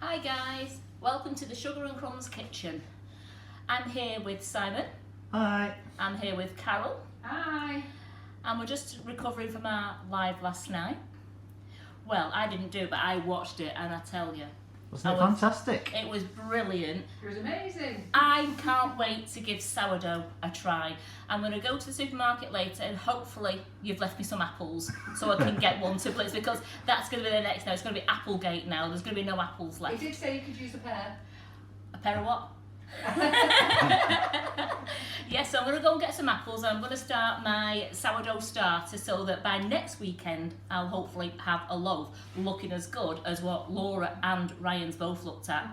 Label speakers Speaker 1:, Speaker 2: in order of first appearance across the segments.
Speaker 1: Hi guys, welcome to the Sugar and Crumbs kitchen. I'm here with Simon.
Speaker 2: Hi.
Speaker 1: I'm here with Carol.
Speaker 3: Hi.
Speaker 1: And we're just recovering from our live last night. Well, I didn't do it, but I watched it and I tell you.
Speaker 2: Wasn't it fantastic?
Speaker 1: It was brilliant.
Speaker 3: It was amazing.
Speaker 1: I can't wait to give sourdough a try. I'm going to go to the supermarket later and hopefully you've left me some apples so I can get one to please, because that's going to be the next now. It's going to be Applegate now. There's going to be no apples left.
Speaker 3: He did say you could use a pear.
Speaker 1: A pair of what? Yes, so I'm going to go and get some apples and I'm going to start my sourdough starter so that by next weekend I'll hopefully have a loaf looking as good as what Laura and Ryan's both looked at.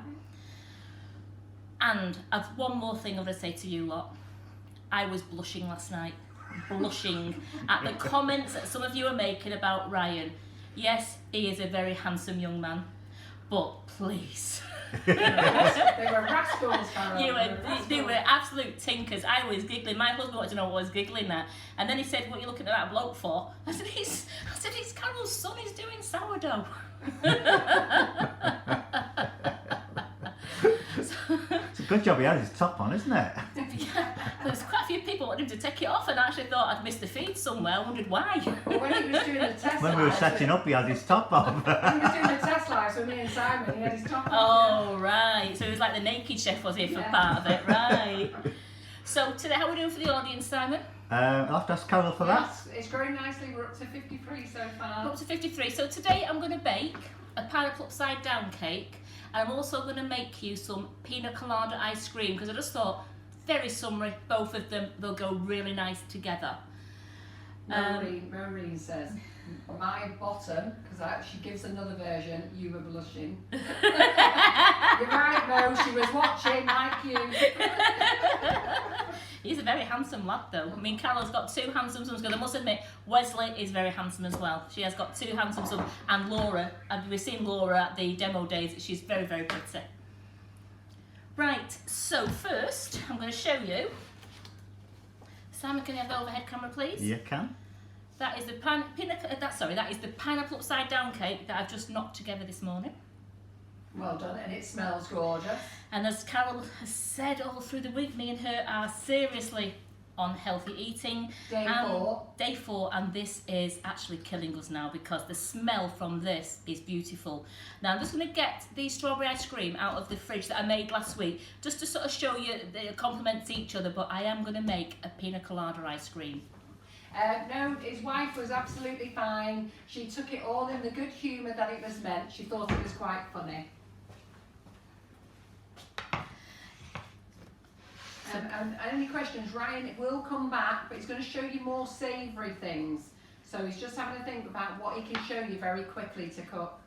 Speaker 1: And I've one more thing I'm going to say to you lot. I was blushing last night, blushing at the comments that some of you are making about Ryan. Yes, he is a very handsome young man, but please.
Speaker 3: They were rascals, Carol.
Speaker 1: They were absolute tinkers. I was giggling. My husband wanted to know what I was giggling at. And then he said, what are you looking at that bloke for? I said, he's Carol's son, he's doing sourdough.
Speaker 2: It's a good job he had his top on, isn't it?
Speaker 1: Yeah, there's quite a few people wanted him to take it off and I actually thought I'd missed the feed somewhere. I wondered why.
Speaker 3: Well, when he was doing the test
Speaker 2: When we were setting up, he had his top on.
Speaker 3: When he was doing the test lives with me and Simon, he had his top on.
Speaker 1: Oh, right. So it was like the naked chef was here for part of it, right. So today, how are we doing for the audience, Simon?
Speaker 2: I'll have to ask Carol for that.
Speaker 3: Yes, it's growing nicely. We're up to 53 so far.
Speaker 1: We're up to 53. So today I'm going to bake a pineapple upside down cake. And I'm also going to make you some Pina Colada ice cream because I just thought, very summery, both of them, they'll go really nice together.
Speaker 3: Maureen says, my bottom, because she gives another version, you were blushing. You're right, Mo, she was watching like you.
Speaker 1: He's a very handsome lad though. I mean, Carol's got two handsome sons, because I must admit, Wesley is very handsome as well. She has got two handsome sons, and Laura, and we've seen Laura at the demo days, she's very, very pretty. Right, so first, I'm going to show you. Simon, can you have the overhead camera, please?
Speaker 2: You can.
Speaker 1: That is the that is the pineapple upside down cake that I've just knocked together this morning.
Speaker 3: Well done, and it smells gorgeous.
Speaker 1: And as Carol has said all through the week, me and her are seriously on healthy eating.
Speaker 3: Day 4.
Speaker 1: Day 4, and this is actually killing us now because the smell from this is beautiful. Now I'm just going to get the strawberry ice cream out of the fridge that I made last week, just to sort of show you they complement each other, but I am going to make a pina colada ice cream.
Speaker 3: No, his wife was absolutely fine. She took it all in the good humour that it was meant. She thought it was quite funny. And any questions, Ryan will come back, but he's going to show you more savoury things. So he's just having to think about what he can show you very quickly to cook.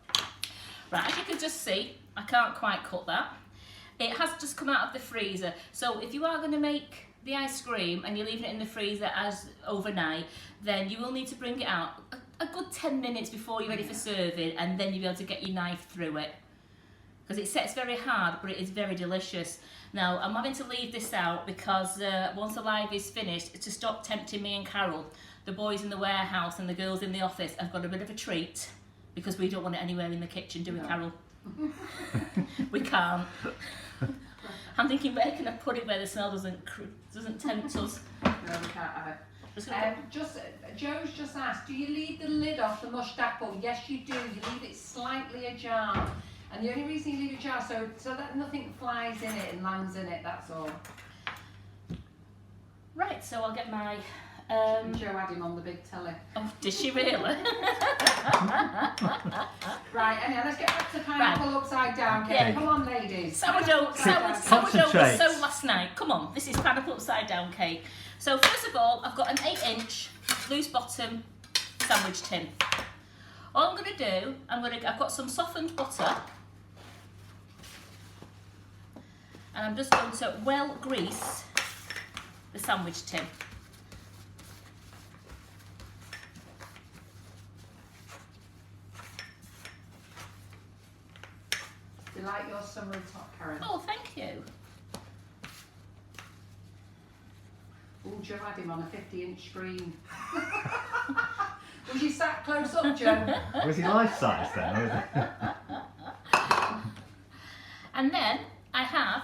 Speaker 1: Right, as you can just see, I can't quite cut that. It has just come out of the freezer. So if you are going to make the ice cream and you're leaving it in the freezer as overnight, then you will need to bring it out a good 10 minutes before you're ready for serving, and then you'll be able to get your knife through it. Because it sets very hard, but it is very delicious. Now, I'm having to leave this out because once the live is finished, to stop tempting me and Carol, the boys in the warehouse and the girls in the office have got a bit of a treat because we don't want it anywhere in the kitchen, do we, Carol? We can't. I'm thinking, where can I put it where the smell doesn't tempt us?
Speaker 3: No, we can't have it. Joe's just asked, do you leave the lid off the mushed apple? Yes, you do. You leave it slightly ajar. And the only reason you leave it ajar, so that nothing flies in it and lands in it, that's all.
Speaker 1: Right, so I'll get my...
Speaker 3: Joe had him on the big telly.
Speaker 1: Oh, did she really?
Speaker 3: Right, anyhow, let's get back to pineapple upside down cake.
Speaker 1: Yeah.
Speaker 3: Come on, ladies.
Speaker 1: Sourdough was so last night. Come on, this is pineapple upside down cake. So first of all, I've got an 8-inch loose bottom sandwich tin. All I'm going to do, I've got some softened butter. And I'm just going to well grease the sandwich tin.
Speaker 3: You like your summery top, Karen?
Speaker 1: Oh, thank you.
Speaker 3: Oh, Joe had him on a 50-inch screen. Was you sat close up, Joe?
Speaker 2: Was he life size then?
Speaker 1: And then I have,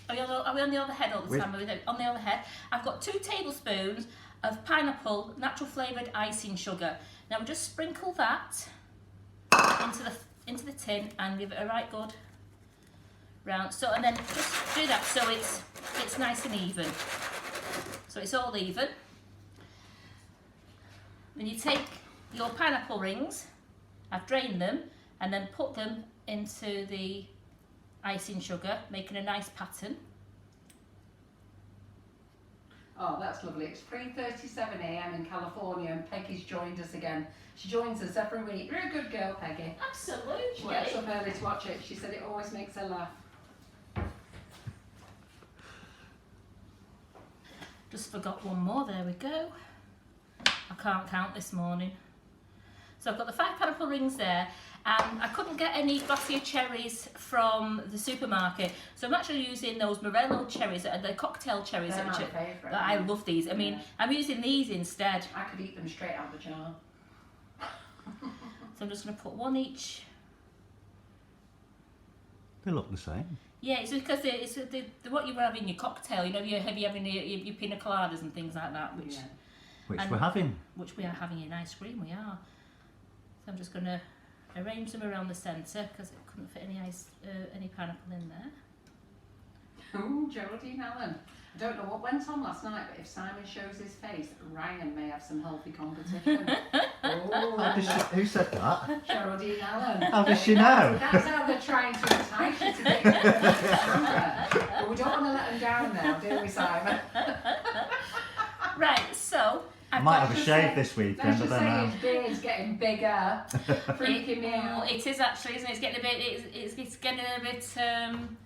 Speaker 1: are we on the other head all the time? On the other head, I've got 2 tablespoons of pineapple natural flavoured icing sugar. Now we just sprinkle that into the tin and give it a right good round. So, and then just do that so it's nice and even. So it's all even. Then you take your pineapple rings, I've drained them, and then put them into the icing sugar, making a nice pattern.
Speaker 3: Oh, that's lovely. It's 3:37 a.m. in California and Peggy's joined us again. She joins us every week. You're a good girl, Peggy.
Speaker 1: Absolutely.
Speaker 3: She gets up early to watch it. She said it always makes her laugh.
Speaker 1: Just forgot one more, there we go. I can't count this morning. So I've got the 5 pineapple rings there, and I couldn't get any glacier cherries from the supermarket, so I'm actually using those Morello cherries, the cocktail cherries.
Speaker 3: They're my favourite.
Speaker 1: I love these. I mean, I'm using these instead.
Speaker 3: I could eat them straight out of the jar.
Speaker 1: So I'm just going to put 1 each.
Speaker 2: They look the same.
Speaker 1: Yeah, it's because it's what you have in your cocktail. You know, you're having your Pina Coladas and things like that, which
Speaker 2: we're having.
Speaker 1: Which we are having in ice cream. We are. So I'm just going to arrange them around the centre because it couldn't fit any pineapple in there.
Speaker 3: Oh, Geraldine Allen. I don't know what went on last night, but if Simon shows his face, Ryan may have some healthy competition. Oh,
Speaker 2: Who said that?
Speaker 3: Geraldine Allen.
Speaker 2: How does she know?
Speaker 3: That's how they're trying to entice you to get the camera. But we don't want to let them down now, do we, Simon?
Speaker 1: Right, so
Speaker 2: I might have a shave this weekend.
Speaker 3: Let's just say his beard's getting bigger, freaking me out.
Speaker 1: It is actually, isn't it? It's getting a bit, it's getting a bit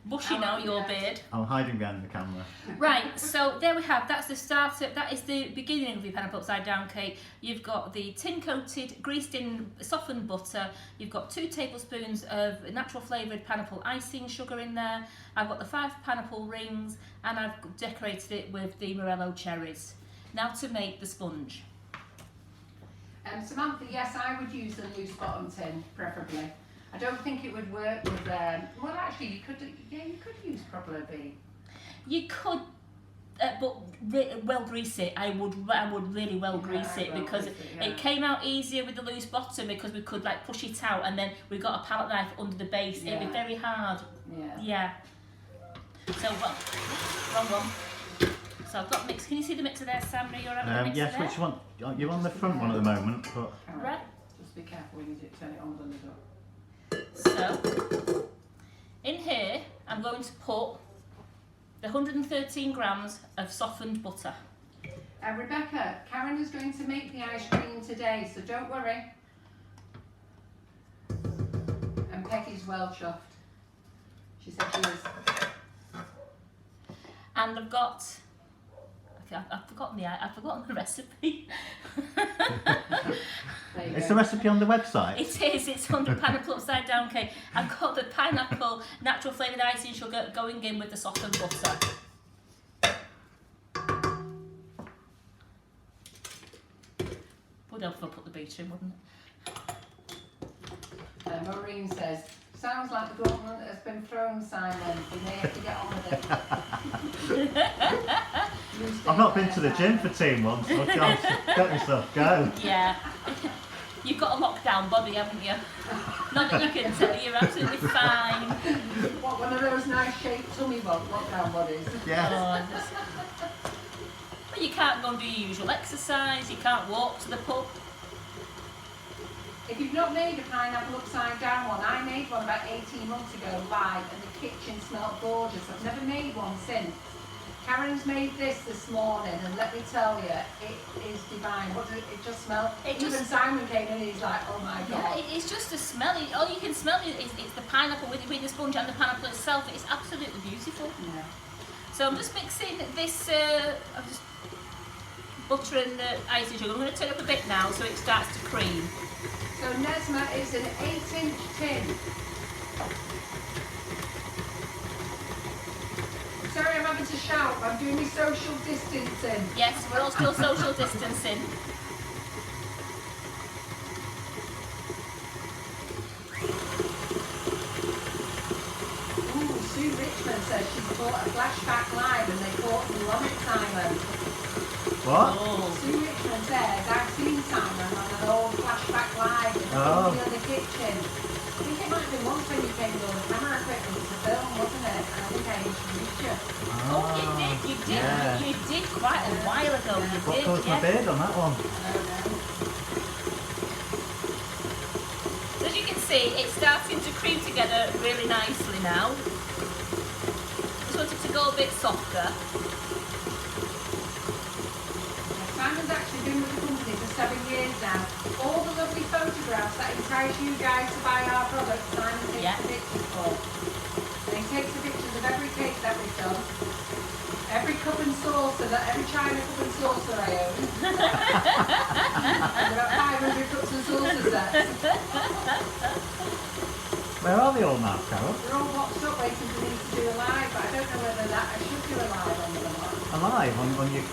Speaker 1: bushy now, your beard.
Speaker 2: I'm hiding behind the camera.
Speaker 1: Right, so there we have, that's the starter, that is the beginning of your pineapple upside down cake. You've got the tin coated, greased in softened butter. You've got 2 tablespoons of natural flavoured pineapple icing sugar in there. I've got the 5 pineapple rings, and I've decorated it with the Morello cherries. Now to make the sponge.
Speaker 3: Samantha, yes, I would use a loose bottom tin, preferably. I don't think it would work with well, actually, you could use probably.
Speaker 1: You could, but well grease it. I would really well grease it because it came out easier with the loose bottom because we could like push it out, and then we got a palette knife under the base. It'd be very hard. Yeah. So wrong one. So I've got mix. Can you see the mixer there, Sam? Are you alright with the mixer
Speaker 2: yes,
Speaker 1: there?
Speaker 2: which one? You're on the front one at the moment, but...
Speaker 1: Right.
Speaker 3: Just be careful when you turn it on with the lid up.
Speaker 1: So, in here, I'm going to put the 113 grams of softened butter.
Speaker 3: Rebecca, Karen is going to make the ice cream today, so don't worry. And Peggy's well chuffed. She said she is.
Speaker 1: And I've got... I've forgotten the recipe.
Speaker 2: Is the recipe on the website?
Speaker 1: It is. It's on the pineapple upside down cake. I've got the pineapple natural flavoured icing sugar going in with the softened butter. Would help if I put the beater in, wouldn't it?
Speaker 3: Maureen says, sounds like the gauntlet has been thrown, Simon. You may have to get on with it.
Speaker 2: I've not been to the gym for 2 months, so I can't let myself go.
Speaker 1: Yeah. You've got a lockdown body, haven't you? Not that you can tell, you're absolutely fine.
Speaker 3: What, one of those nice shaped tummy lockdown bodies?
Speaker 2: Yeah.
Speaker 1: But you can't go and do your usual exercise, you can't walk to the pub.
Speaker 3: If you've not made a pineapple upside down one, I made one about 18 months ago live and the kitchen smelled gorgeous. I've never made one since. Karen's made this morning and let me tell you, it is divine. What does it just smell? Even Simon came in and he's like, oh my god.
Speaker 1: Yeah, it's just a smell. All you can smell is the pineapple with the sponge and the pineapple itself. It's absolutely beautiful.
Speaker 3: Yeah.
Speaker 1: So I'm just mixing this, I'm just buttering the icing sugar. I'm going to turn it up a bit now so it starts to cream.
Speaker 3: So Nesma is an 8-inch tin. Sorry, I'm having to shout. I'm doing my social distancing.
Speaker 1: Yes, we're all still social distancing.
Speaker 3: Ooh, vomit Simon.
Speaker 2: What?
Speaker 1: Oh.
Speaker 3: Sue Richmond says, I've seen Simon on an old flashback live in the other kitchen. I think it might have been once when you came with all the camera equipment to film, wasn't it? And I think I introduced you.
Speaker 1: Oh, you did.
Speaker 2: Yeah.
Speaker 1: You did quite a while ago. You
Speaker 2: What
Speaker 1: did.
Speaker 2: colour's my beard on that one?
Speaker 3: I don't know.
Speaker 1: So as you can see, it's starting to cream together really nicely now. Just want it to go a bit softer.
Speaker 3: Simon's actually been with the company for 7 years now. All the lovely photographs that encourage you guys to buy our products, Simon takes the pictures for. And he takes the pictures of every cake that we've done, every cup and saucer, every china cup and saucer I own. There's about 500 cups and saucers there.
Speaker 2: Where are they all now, Carol?
Speaker 3: They're all boxed up waiting for me to do a live, but I don't know whether I should do a live on them or not.
Speaker 2: Alive on you.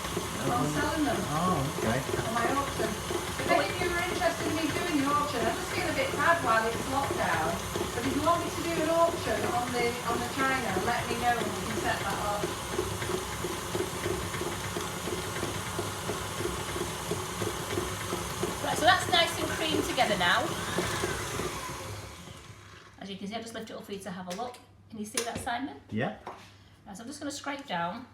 Speaker 3: I'm selling them.
Speaker 2: Oh, okay.
Speaker 3: On my auction. If any of you are interested in me doing the auction, I just feel a bit bad while it's lockdown. But if you want me to do an auction on the china, let me know and we can set that up.
Speaker 1: Right, so that's nice and creamed together now. As you can see, I'll just lift it up for you to have a look. Can you see that, Simon?
Speaker 2: Yeah.
Speaker 1: Right, so I'm just going to scrape down.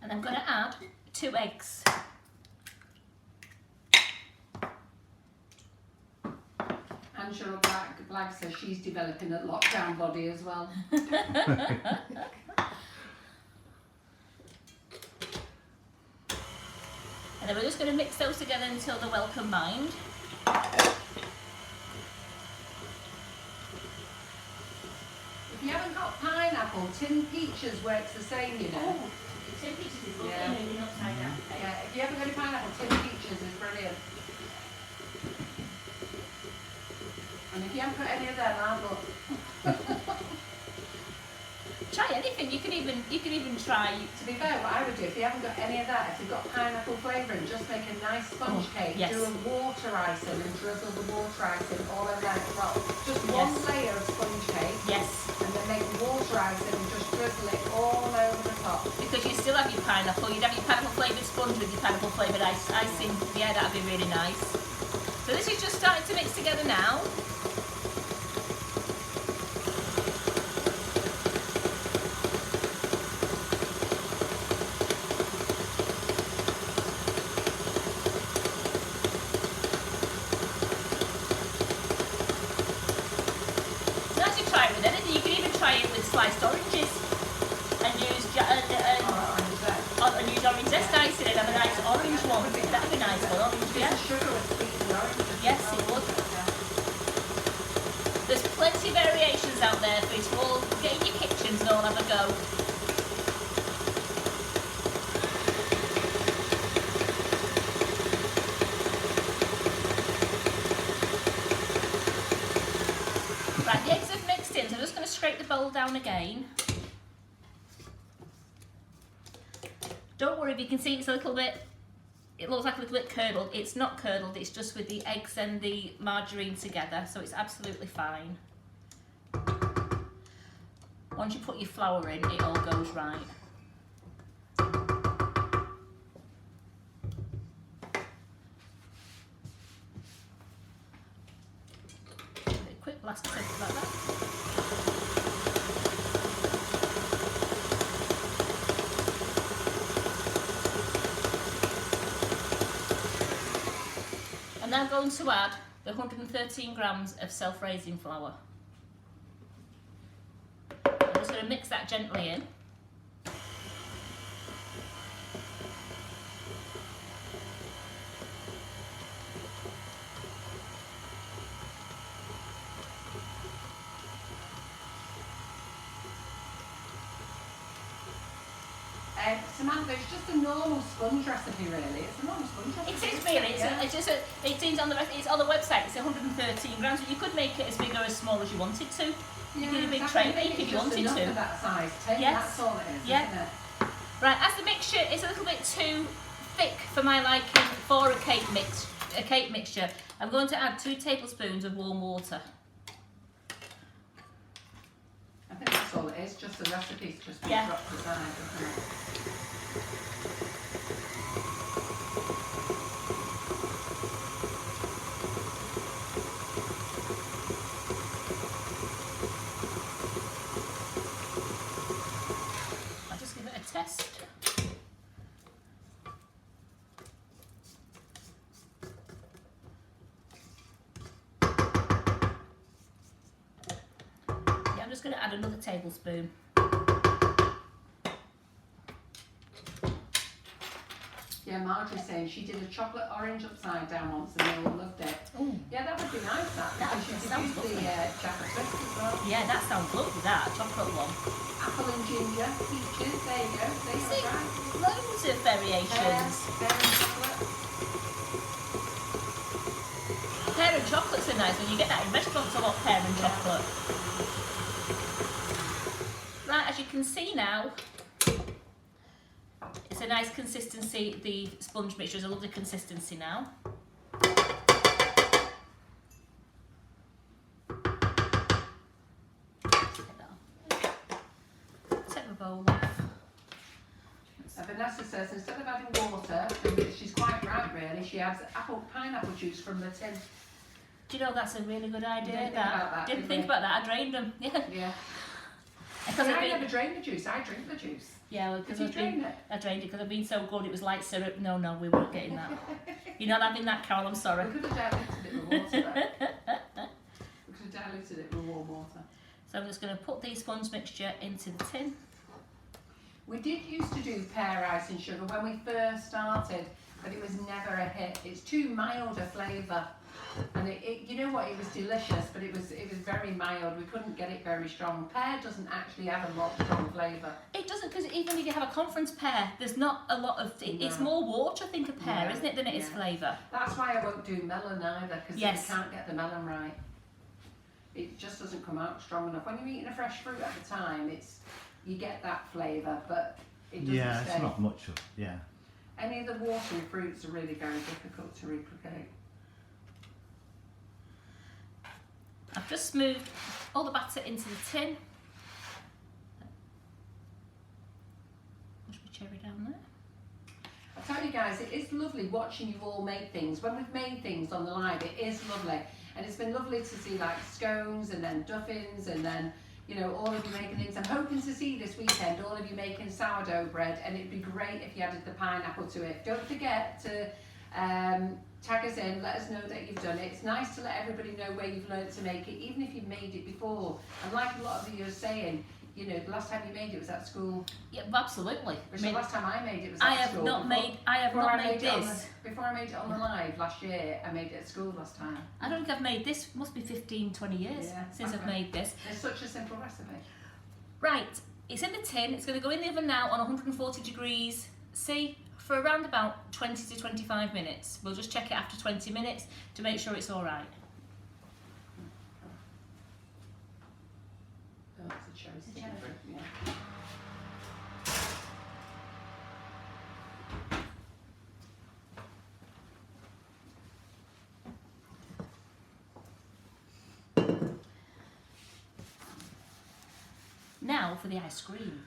Speaker 1: And I'm going to add 2 eggs.
Speaker 3: Angela Blagg says she's developing a lockdown body as well.
Speaker 1: And then we're just going to mix those together until they're well combined.
Speaker 3: If you haven't got pineapple, tin peaches works the same, you know.
Speaker 1: Oh, tin peaches is good.
Speaker 3: Yeah.
Speaker 1: Maybe not upside down.
Speaker 3: Yeah, if you haven't got any pineapple, tin peaches is brilliant. And if you haven't got any of them, I'll look.
Speaker 1: Try anything. You can even try.
Speaker 3: To be fair, what I would do, if you haven't got any of that, if you've got pineapple flavouring, just make a nice sponge cake,
Speaker 1: yes.
Speaker 3: do a water icing and drizzle the water icing all over that. Well, just one layer of sponge cake.
Speaker 1: Yes.
Speaker 3: And then make water icing and just drizzle it all over the top.
Speaker 1: Because you still have your pineapple. You'd have your pineapple flavoured sponge with your pineapple flavoured icing. Yeah, that'd be really nice. So this is just starting to mix together now. Sliced oranges and use orange zest icing and have a nice orange one. That'd be a nice one, orange, yeah.
Speaker 3: Sugar would sweeten the oranges.
Speaker 1: Yes, it would. There's plenty of variations out there for you to all get in your kitchens and all have a go. Right, the eggs have mixed in, so I'm just going to scrape the bowl down again. Don't worry if you can see it's a little bit, it looks like a little bit curdled. It's not curdled, it's just with the eggs and the margarine together, so it's absolutely fine. Once you put your flour in, it all goes right. Quick blast of it like that. I'm now going to add the 113 grams of self-raising flour. I'm just going to mix that gently in.
Speaker 3: Samantha, it's just a normal sponge recipe, really. It's a normal sponge recipe.
Speaker 1: It is really. It seems on the website. It's 113 grams, but you could make it as big or as small as you wanted to. You could do a big tray bake if you wanted to.
Speaker 3: That size tin,
Speaker 1: Yes.
Speaker 3: that's all it is,
Speaker 1: Yeah.
Speaker 3: isn't it?
Speaker 1: Right, as the mixture is a little bit too thick for my liking for a cake mixture, I'm going to add 2 tablespoons of warm water.
Speaker 3: I think that's all it is, just the recipe's just been dropped aside, isn't it?
Speaker 1: I'll just give it a test. I'm just going to add another tablespoon.
Speaker 3: Yeah, Marjorie's saying she did a chocolate orange upside down once and they all loved it.
Speaker 1: Ooh.
Speaker 3: Yeah, that would be nice, that, because you could use the chocolate twist as well.
Speaker 1: Yeah, that sounds lovely, that chocolate one.
Speaker 3: Apple and ginger, peaches, there you go. There you
Speaker 1: See,
Speaker 3: go, right.
Speaker 1: loads of variations.
Speaker 3: Pear and chocolate.
Speaker 1: Pear and chocolates are nice when you get that in restaurants. A lot of pear and chocolate. Right, as you can see now, it's a nice consistency. The sponge mixture is a lovely consistency now. Take my bowl off.
Speaker 3: Vanessa says instead of adding water, she's quite right really, she adds pineapple juice from the tin.
Speaker 1: Do you know that's a really good idea?
Speaker 3: Didn't think about that,
Speaker 1: Didn't
Speaker 3: did
Speaker 1: think
Speaker 3: we?
Speaker 1: about that. I drained them. Yeah.
Speaker 3: Yeah.
Speaker 1: Because
Speaker 3: I never drain the juice, I drink the juice.
Speaker 1: Yeah, well, because
Speaker 3: Did you drain it?
Speaker 1: I drained it because I've been so good. It was like syrup. No, we weren't getting that. You're not having that, Carol. I'm sorry.
Speaker 3: We could have diluted it with water though. We could have diluted it with warm water.
Speaker 1: So I'm just going to put the sponge mixture into the tin.
Speaker 3: We did used to do pear icing sugar when we first started, but it was never a hit. It's too mild a flavour. And you know what, it was delicious, but it was very mild. We couldn't get it very strong. Pear doesn't actually have a lot of strong flavour.
Speaker 1: It doesn't, because even if you have a conference pear, there's not a lot of, it's more water, I think, a pear, isn't it, than it is flavour.
Speaker 3: That's why I won't do melon either, because you can't get the melon right. It just doesn't come out strong enough. When you're eating a fresh fruit at the time, you get that flavour, but it doesn't stay.
Speaker 2: It's not much of,
Speaker 3: Any of the watery fruits are really very difficult to replicate.
Speaker 1: I've just moved all the batter into the tin. Push my cherry down there.
Speaker 3: I tell you guys, it is lovely watching you all make things. When we've made things on the live, it is lovely. And it's been lovely to see like scones and then duffins and then, you know, all of you making things. I'm hoping to see this weekend all of you making sourdough bread, and it'd be great if you added the pineapple to it. Don't forget to tag us in, let us know that you've done it. It's nice to let everybody know where you've learned to make it, even if you've made it before. And like a lot of you are saying, you know, the last time you made it was at school.
Speaker 1: Yeah, absolutely.
Speaker 3: Which the last time I made it was
Speaker 1: I
Speaker 3: at
Speaker 1: have
Speaker 3: school.
Speaker 1: not made this.
Speaker 3: Before I made it on the live last year, I made it at school last time.
Speaker 1: I don't think I've made this, must be 15, 20 years since I've made this.
Speaker 3: It's such a simple recipe.
Speaker 1: Right, it's in the tin. It's going to go in the oven now on 140 degrees C for around about 20 to 25 minutes. We'll just check it after 20 minutes to make sure it's all right.
Speaker 3: Oh, it's a cherry stick. Yeah.
Speaker 1: Now for the ice cream.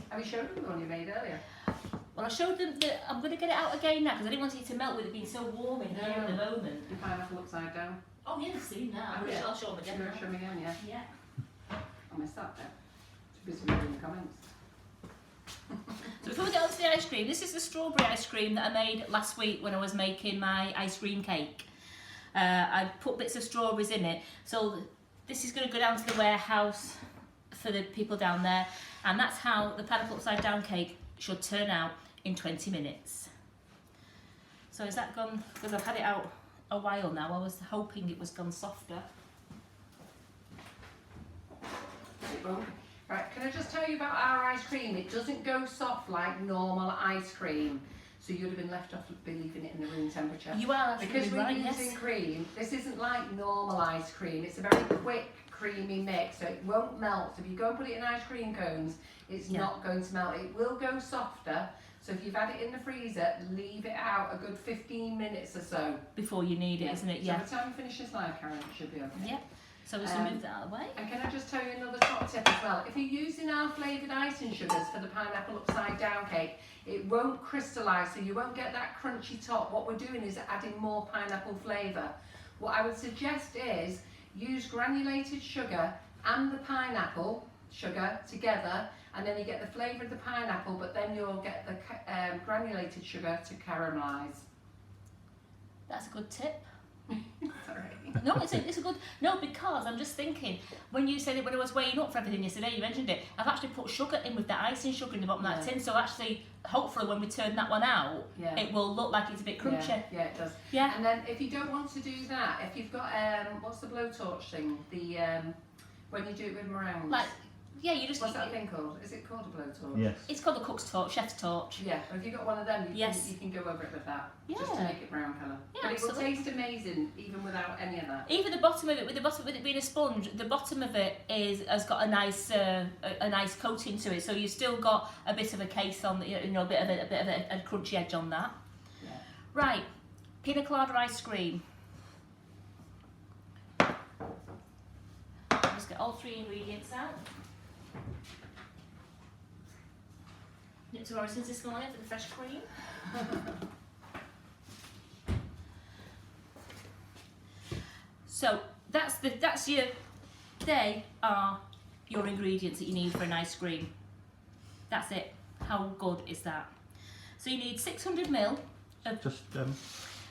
Speaker 3: Have you showed them the one you made earlier?
Speaker 1: Well, I showed them that I'm going to get it out again now because I didn't want it to melt with it being so warm in here at the moment.
Speaker 3: The pineapple upside down.
Speaker 1: Oh yeah, I've seen that. I'll show them again.
Speaker 3: You're show me again, yeah.
Speaker 1: Yeah.
Speaker 3: I missed that then. Too busy reading the comments.
Speaker 1: So before we get on to the ice cream, this is the strawberry ice cream that I made last week when I was making my ice cream cake. I put bits of strawberries in it. So this is going to go down to the warehouse for the people down there. And that's how the pineapple upside down cake should turn out in 20 minutes. So is that gone? Because I've had it out a while now. I was hoping it was gone softer.
Speaker 3: It won't. Right, can I just tell you about our ice cream? It doesn't go soft like normal ice cream. So you'd have been left off leaving it in the room temperature.
Speaker 1: You are
Speaker 3: because we're
Speaker 1: right,
Speaker 3: using
Speaker 1: yes.
Speaker 3: cream. This isn't like normal ice cream. It's a very quick creamy mix, so it won't melt. So if you go and put it in ice cream cones, it's not going to melt. It will go softer. So if you've had it in the freezer, leave it out a good 15 minutes or so.
Speaker 1: Before you need it, isn't it? Yeah.
Speaker 3: So by the time you finish this live, Karen, it should be okay.
Speaker 1: Yeah. So we should move that out of the way.
Speaker 3: And can I just tell you another top tip as well? If you're using our flavoured icing sugars for the pineapple upside down cake, it won't crystallise, so you won't get that crunchy top. What we're doing is adding more pineapple flavour. What I would suggest is use granulated sugar and the pineapple sugar together, and then you get the flavour of the pineapple, but then you'll get the granulated sugar to caramelise.
Speaker 1: That's a good tip.
Speaker 3: Sorry.
Speaker 1: No, it's a good, no, because I'm just thinking, when you said it, when I was weighing up for everything yesterday, you mentioned it, I've actually put sugar in with the icing sugar in the bottom of that tin, so actually, hopefully when we turn that one out, it will look like it's a bit crunchy.
Speaker 3: Yeah, it does.
Speaker 1: Yeah.
Speaker 3: And then if you don't want to do that, if you've got, what's the blowtorch thing? The, when you do it with meringues.
Speaker 1: Like, yeah, you just...
Speaker 3: What's that thing called? Is it called a blowtorch?
Speaker 2: Yes.
Speaker 1: It's called the cook's torch, chef's torch.
Speaker 3: Yeah, but if you've got one of them, you can go over it with that, just to make it brown colour.
Speaker 1: Yeah,
Speaker 3: but it will
Speaker 1: absolutely.
Speaker 3: taste amazing, even without any of that.
Speaker 1: Even the bottom of it, with it being a sponge, the bottom of it has got a nice coating to it. So you've still got a bit of a case on, a bit of a crunchy edge on that.
Speaker 3: Yeah.
Speaker 1: Right, pina colada ice cream. Just get all 3 ingredients out. Nipped to Morrison's this morning for the fresh cream. So they are your ingredients that you need for an ice cream. That's it. How good is that? So you need 600 ml of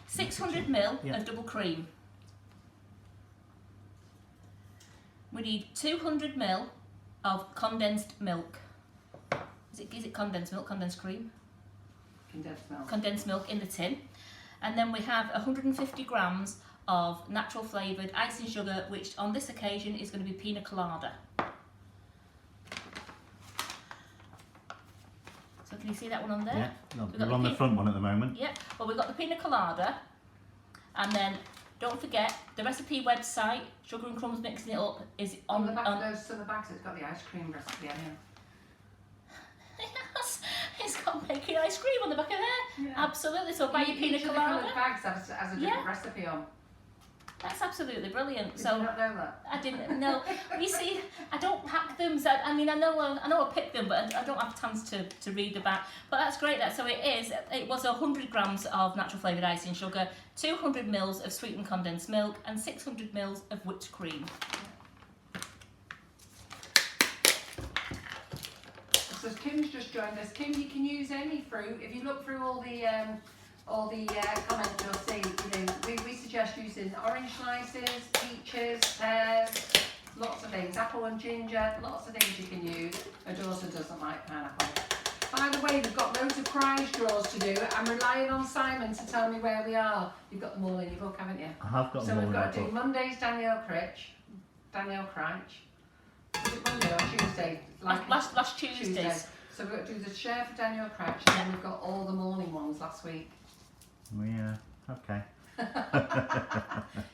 Speaker 1: 600 ml of double cream. We need 200 ml of condensed milk. Is it condensed milk, condensed cream?
Speaker 3: Condensed milk. Condensed
Speaker 1: milk in the tin. And then we have 150 grams of natural flavoured icing sugar, which on this occasion is going to be pina colada. So can you see that one on there?
Speaker 2: Yeah, we're on the front one at the moment.
Speaker 1: Yeah, well we've got the pina colada, and then don't forget the recipe website, Sugar and Crumbs Mixing It Up, is on
Speaker 3: the back of those to the back, it's got the ice cream recipe in here.
Speaker 1: It's got baking ice cream on the back of there. Yeah. Absolutely. So buy your pina colada.
Speaker 3: The bags has a different recipe on.
Speaker 1: That's absolutely brilliant.
Speaker 3: Did you not know that?
Speaker 1: I didn't know. You see, I don't pack them. So I mean, I know I pick them, but I don't have chance to read the back. But that's great. It was 100 grams of natural flavoured icing sugar, 200 mils of sweetened condensed milk, and 600 mils of whipped cream.
Speaker 3: So Kim's just joined us. Kim, you can use any fruit. If you look through all the comments, you'll see. We suggest using orange slices, peaches, pears, lots of things. Apple and ginger, lots of things you can use. My daughter doesn't like pineapple. By the way, we've got loads of prize draws to do. I'm relying on Simon to tell me where we are. You've got them all in your book, haven't you?
Speaker 2: I have got them all in my book. So
Speaker 3: we've got to do Monday's Danielle Crouch. Was it Monday or Tuesday?
Speaker 1: Last Tuesday.
Speaker 3: So we've got to do the share for Daniel Crouch, and then we've got all the morning ones last week.
Speaker 2: Okay.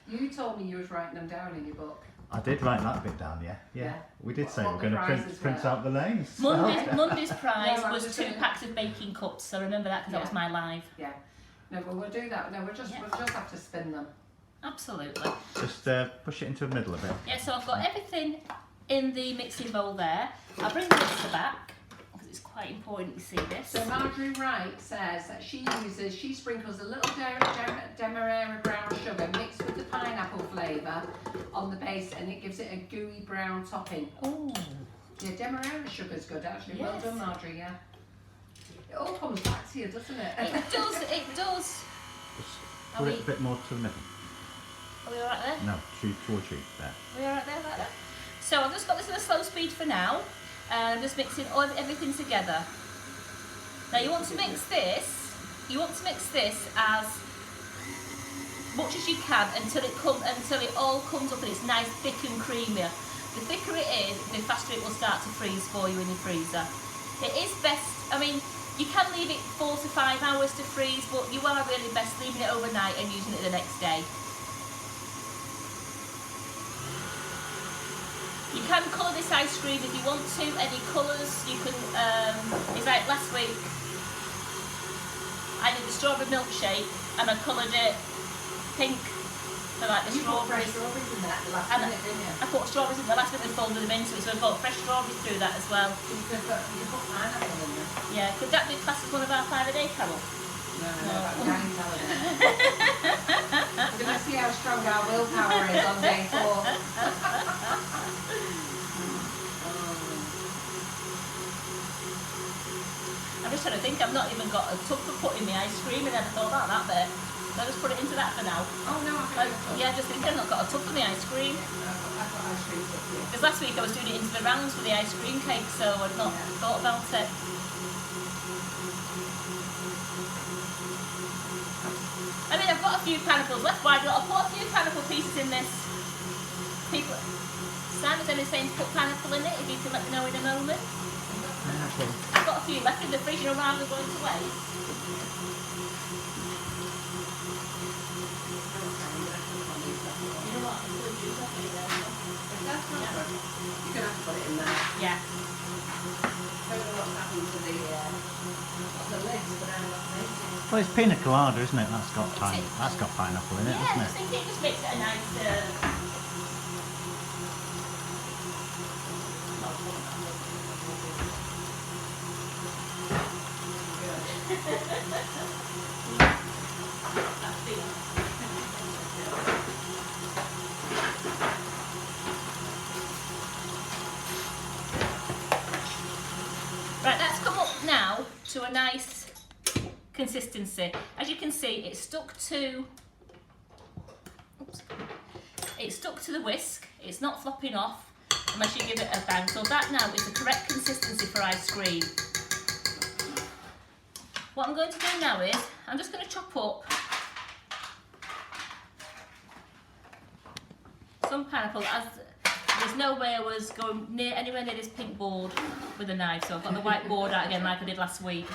Speaker 3: You told me you was writing them down in your book.
Speaker 2: I did write that bit down, yeah. We did say we're going to print out the names.
Speaker 1: Monday's prize was 2 packs of baking cups, so remember that because that was my live.
Speaker 3: Yeah. No, but we'll do that. No, we'll just have to spin them.
Speaker 1: Absolutely.
Speaker 2: Just push it into the middle a bit. Yeah,
Speaker 1: so I've got everything in the mixing bowl there. I'll bring the mixer back because it's quite important you see this.
Speaker 3: So Marjorie Wright says that she sprinkles a little demerara brown sugar mixed with the pineapple flavour on the base, and it gives it a gooey brown topping.
Speaker 1: Oh.
Speaker 3: Yeah, demerara sugar's good actually. Yes. Well done, Marjorie, yeah. It all comes back to you, doesn't it?
Speaker 1: It does.
Speaker 2: Just put it a bit more to the middle.
Speaker 1: Are we alright there?
Speaker 2: No, towards you, there.
Speaker 1: Are we alright there, like that? So I've just got this at a slow speed for now, and I'm just mixing everything together. Now you want to mix this as much as you can until it all comes up and it's nice, thick and creamy. The thicker it is, the faster it will start to freeze for you in your freezer. It is best, I mean, you can leave it 4 to 5 hours to freeze, but you are really best leaving it overnight and using it the next day. can colour this ice cream if you want to. Any colours you can. It's like last week. I did the strawberry milkshake and I coloured it pink for like the
Speaker 3: You put fresh
Speaker 1: strawberries.
Speaker 3: strawberries in there at the last
Speaker 1: And
Speaker 3: minute, didn't you?
Speaker 1: I put strawberries in the last minute and folded them into it, so I've got fresh strawberries through that as well.
Speaker 3: You put pineapple in there.
Speaker 1: Yeah, could that be classed as one of our 5-a-day, Carol?
Speaker 3: No, I'm dying telling it. We're going to see how strong our willpower is on day 4.
Speaker 1: I'm just trying to think, I've not even got a tub for putting the ice cream in, and I thought about that bit. So I'll just put it into that for now.
Speaker 3: Oh no, I think
Speaker 1: Yeah, just thinking I've not got a tub for the ice cream.
Speaker 3: I've got ice cream stuff here.
Speaker 1: Because last week I was doing it into the rounds for the ice cream cake, so I'd not thought about it. I mean, I've got a few pineapples left. Why do I put a few pineapple pieces in this? People, Simon's only saying to put pineapple in it, if you can let me know in a moment. I've got a few left in the fridge, you know, rather than going to waste. You know what? I'm going to use that in there.
Speaker 3: That's not good. You're going to have to put it in there.
Speaker 1: Yeah.
Speaker 3: I don't know what's happened to the list, but I'm not making it.
Speaker 2: Well, it's Pina Colada, isn't it? That's got pineapple in it,
Speaker 1: Yeah, I
Speaker 2: hasn't
Speaker 1: just
Speaker 2: it?
Speaker 1: think it just makes it a nice... Right, that's come up now to a nice consistency. As you can see, it's stuck to... Oops. It's stuck to the whisk. It's not flopping off unless you give it a bang. So that now is the correct consistency for ice cream. What I'm going to do now is, I'm just going to chop up some pineapple. As there's no way I was going anywhere near this pink board with a knife, so I've got the white board out again like I did last week.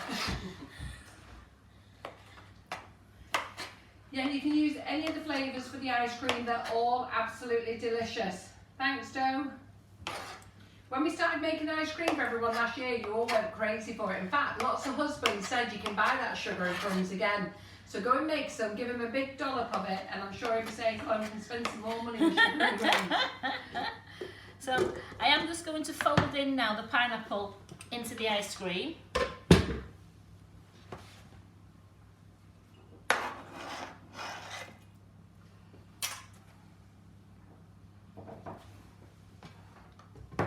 Speaker 3: Yeah, you can use any of the flavours for the ice cream. They're all absolutely delicious. Thanks, Joe. When we started making ice cream for everyone last year, you all went crazy for it. In fact, lots of husbands said you can buy that sugar and crumbs again. So go and make some, give him a big dollop of it, and I'm sure he'll be saying, oh, you can spend some more money on sugar and crumbs.
Speaker 1: So I am just going to fold in now the pineapple into the ice cream. Are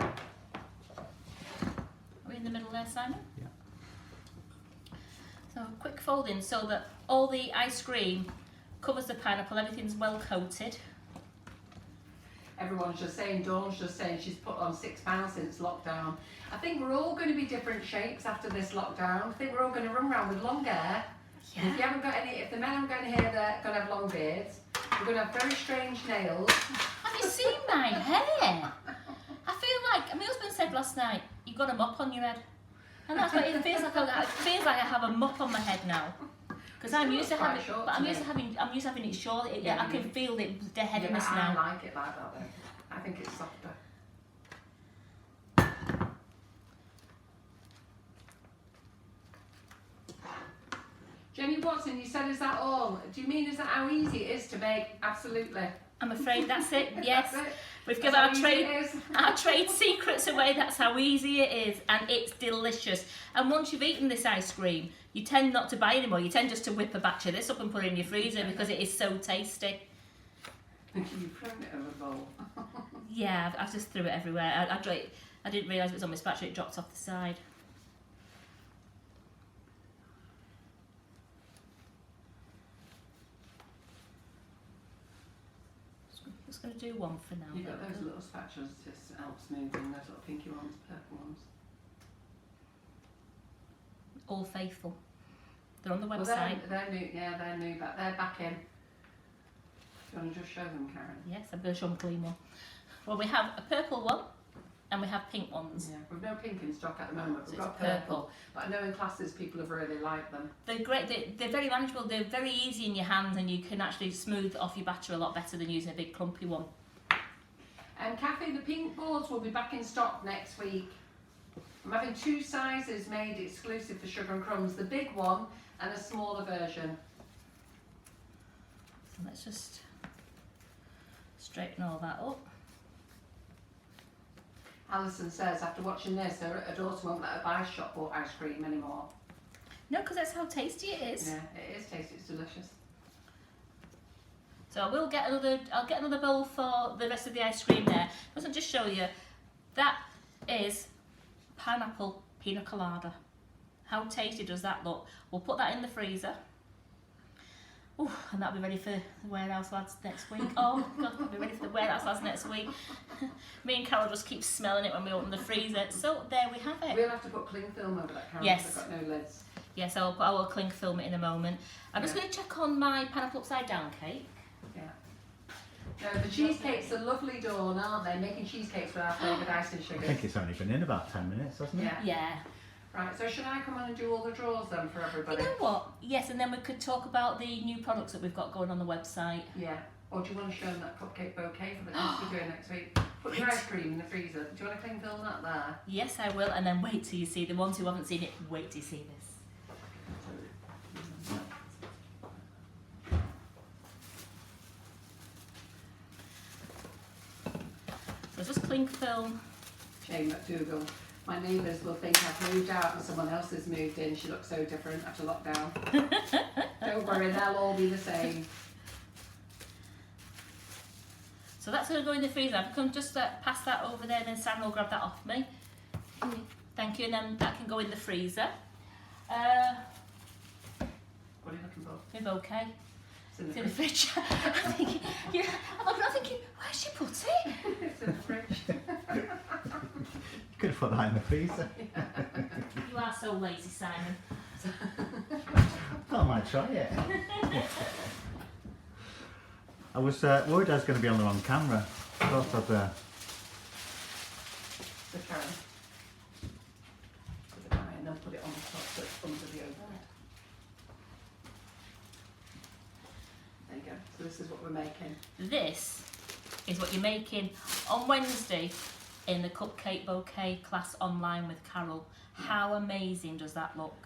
Speaker 1: we in the middle there, Simon?
Speaker 2: Yeah.
Speaker 1: So quick folding so that all the ice cream covers the pineapple, everything's well coated.
Speaker 3: Everyone's just saying, Dawn's just saying she's put on 6 pounds since lockdown. I think we're all going to be different shapes after this lockdown. I think we're all going to run around with long hair.
Speaker 1: Yeah.
Speaker 3: If you haven't got any, if the men haven't got any hair, they're going to have long beards. We're going to have very strange nails.
Speaker 1: Have you seen my hair? I feel like, my husband said last night, you've got a mop on your head. And that's what it feels like. It feels like I have a mop on my head now. Because I'm used to having,
Speaker 3: short
Speaker 1: but I'm
Speaker 3: to
Speaker 1: used
Speaker 3: me.
Speaker 1: to having it short.
Speaker 3: Yeah,
Speaker 1: I can feel the heaviness
Speaker 3: I
Speaker 1: now.
Speaker 3: like it like that though. I think it's softer. Jenny Watson, you said, is that all? Do you mean, is that how easy it is to make? Absolutely.
Speaker 1: I'm afraid that's it. Yes,
Speaker 3: That's it.
Speaker 1: we've
Speaker 3: That's
Speaker 1: given
Speaker 3: how
Speaker 1: our
Speaker 3: easy
Speaker 1: trade
Speaker 3: it is.
Speaker 1: our trade secrets away. That's how easy it is, and it's delicious. And once you've eaten this ice cream, you tend not to buy anymore. You tend just to whip a batch of this up and put it in your freezer because it is so tasty.
Speaker 3: You've thrown it over the bowl.
Speaker 1: Yeah, I've just threw it everywhere. I didn't realise it was on my spatula. It dropped off the side. Just going to do one for now.
Speaker 3: You've got those little spatulas to help smoothing, those little pinky ones, purple ones.
Speaker 1: All Faithful. They're on the
Speaker 3: Well,
Speaker 1: website.
Speaker 3: they're new, yeah, they're new, but they're back in. Do you want to just show them, Karen?
Speaker 1: Yes, I'm going to show them a clean one. Well, we have a purple one and we have pink ones.
Speaker 3: Yeah, we've no pink in stock at the moment. We've
Speaker 1: So
Speaker 3: got
Speaker 1: it's purple.
Speaker 3: But I know in classes people have really liked them.
Speaker 1: They're great. They're very manageable. They're very easy in your hand, and you can actually smooth off your batter a lot better than using a big clumpy one.
Speaker 3: And Kathy, the pink boards will be back in stock next week. I'm having 2 sizes made exclusive for Sugar and Crumbs, the big one and a smaller version.
Speaker 1: So let's just straighten all that up.
Speaker 3: Alison says after watching this, her daughter won't let her buy shop bought ice cream anymore.
Speaker 1: No, because that's how tasty it is.
Speaker 3: Yeah, it is tasty, it's delicious.
Speaker 1: So I'll get another bowl for the rest of the ice cream there. Doesn't just show you, that is pineapple pina colada. How tasty does that look? We'll put that in the freezer. Ooh, and that'll be ready for the warehouse lads next week. Oh God, that'll be ready for the warehouse lads next week. Me and Carol just keep smelling it when we open the freezer. So there we have it.
Speaker 3: We'll have to put cling film over that, Karen,
Speaker 1: Yes.
Speaker 3: because I've got no lids.
Speaker 1: Yes, I will cling film it in a moment. I'm just going to check on my pineapple upside down cake.
Speaker 3: Yeah. No, the cheesecakes are lovely, Dawn, aren't they? Making cheesecakes with our flavoured icing
Speaker 2: I
Speaker 3: sugars.
Speaker 2: think it's only been in about 10 minutes, hasn't it?
Speaker 3: Yeah.
Speaker 1: Yeah.
Speaker 3: Right, so should I come on and do all the drawers then for everybody?
Speaker 1: You know what? Yes, and then we could talk about the new products that we've got going on the website.
Speaker 3: Yeah. Or do you want to show them that cupcake bouquet for the class we're doing next week? Put your ice cream in the freezer. Do you want to cling film that there?
Speaker 1: Yes, I will, and then wait till you see the ones who haven't seen it. Wait till you see this. So just cling film.
Speaker 3: Shame at Google. My neighbours will think I've moved out and someone else has moved in. She looks so different after lockdown. Don't worry, they'll all be the same.
Speaker 1: So that's going to go in the freezer. I can just pass that over there, and then Sam will grab that off me. Thank you, and then that can go in the freezer.
Speaker 3: What are you looking for?
Speaker 1: Maybe okay.
Speaker 3: It's
Speaker 1: It's in the fridge. I'm thinking, I'm thinking, where's she put it?
Speaker 3: It's in the fridge.
Speaker 2: You could have put that in the freezer.
Speaker 1: You are so lazy, Simon.
Speaker 2: I might try it. I was worried I was going to be on the wrong camera. I thought I'd...
Speaker 3: So Karen, put it down and then put it on the top so it's under the overhead. There you go. So this is what we're making.
Speaker 1: This is what you're making on Wednesday in the Cupcake Bouquet class online with Carol. How amazing does that look?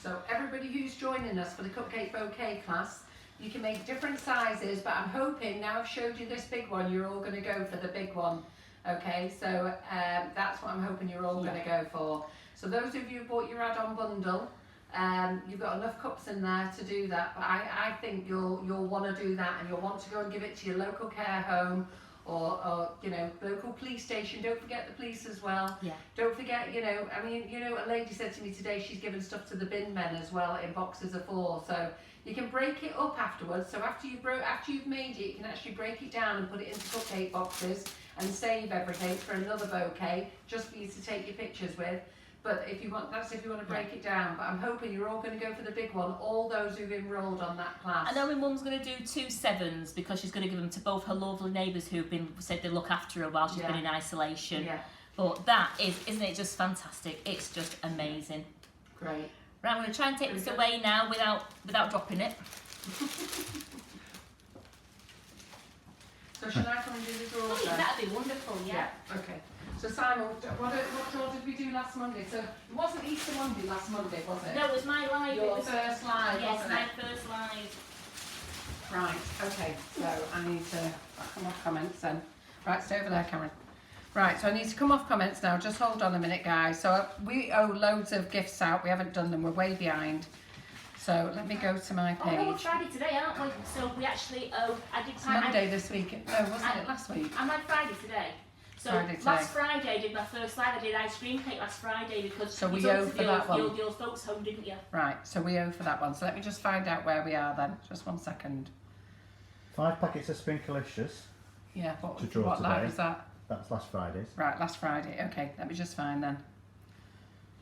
Speaker 3: So everybody who's joining us for the Cupcake Bouquet class, you can make different sizes, but I'm hoping now I've showed you this big one, you're all going to go for the big one. Okay, so that's what I'm hoping you're all going to go for. So those of you who bought your add-on bundle, you've got enough cups in there to do that, but I think you'll want to do that, and you'll want to go and give it to your local care home or you know, local police station. Don't forget the police as well.
Speaker 1: Yeah.
Speaker 3: Don't forget, you know, I mean, you know, a lady said to me today she's given stuff to the bin men as well in boxes of 4. So you can break it up afterwards. So after you've made it, you can actually break it down and put it into cupcake boxes and save everything for another bouquet just for you to take your pictures with. But if you want, that's if you want to break it down. But I'm hoping you're all going to go for the big one, all those who've enrolled on that class.
Speaker 1: I know my mum's going to do 2 7s because she's going to give them to both her lovely neighbours who've said they look after her while she's been in isolation.
Speaker 3: Yeah.
Speaker 1: But that isn't it just fantastic? It's just amazing.
Speaker 3: Great.
Speaker 1: Right, I'm going to try and take this away now without dropping it.
Speaker 3: So should I come and do the drawers
Speaker 1: Oh,
Speaker 3: then?
Speaker 1: that'd be wonderful, yeah.
Speaker 3: Okay. So Simon, what drawer did we do last Monday? So it wasn't Easter Monday last Monday, was it?
Speaker 1: No, it was my live.
Speaker 3: Your first live,
Speaker 1: Yes,
Speaker 3: wasn't
Speaker 1: my
Speaker 3: it?
Speaker 1: first live.
Speaker 3: Right, okay, so I need to come off comments then. Right, stay over there, Karen. Right, so I need to come off comments now. Just hold on a minute, guys. So we owe loads of gifts out. We haven't done them. We're way behind. So let me go to my
Speaker 1: Oh no, we're
Speaker 3: page.
Speaker 1: Friday today, aren't we? So we actually owe. I did
Speaker 3: It's Monday this week. No, wasn't it last week?
Speaker 1: I'm on Friday today. So
Speaker 3: Friday today.
Speaker 1: last Friday I did my first live. I did ice cream cake last Friday because
Speaker 3: So
Speaker 1: you
Speaker 3: we
Speaker 1: took
Speaker 3: owe
Speaker 1: to
Speaker 3: for
Speaker 1: the
Speaker 3: that
Speaker 1: old,
Speaker 3: one.
Speaker 1: the old folks home, didn't you?
Speaker 3: Right, so we owe for that one. So let me just find out where we are then. Just 1 second.
Speaker 2: 5 packets of Sprinklicious.
Speaker 3: Yeah,
Speaker 2: To draw
Speaker 3: what live
Speaker 2: today.
Speaker 3: was that?
Speaker 2: That's last Friday's.
Speaker 3: Right, last Friday. Okay, let me just find then.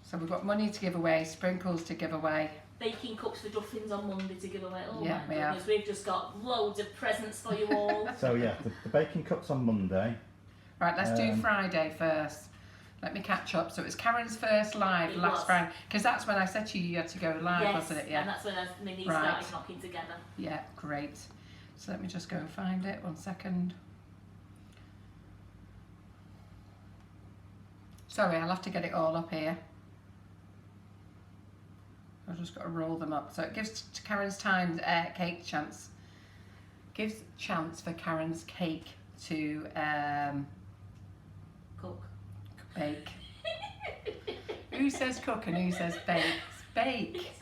Speaker 3: So we've got money to give away, sprinkles to give away.
Speaker 1: Baking cups for Duffins on Monday to give away. Oh
Speaker 3: Yeah,
Speaker 1: my
Speaker 3: we
Speaker 1: goodness, we've just got loads of presents for you all.
Speaker 2: So yeah, the baking cups on Monday.
Speaker 3: Right, let's do Friday first. Let me catch up. So it was Karen's first live
Speaker 1: It
Speaker 3: last
Speaker 1: was.
Speaker 3: Friday, because that's when I said to you had to go live,
Speaker 1: Yes,
Speaker 3: wasn't it? Yeah.
Speaker 1: and that's when my knees
Speaker 3: Right.
Speaker 1: started knocking together.
Speaker 3: Yeah, great. So let me just go and find it. 1 second. Sorry, I'll have to get it all up here. I've just got to roll them up. So it gives Karen's cake chance. Gives chance for Karen's cake to
Speaker 1: Cook.
Speaker 3: bake. Who says cook and who says bake? It's bake.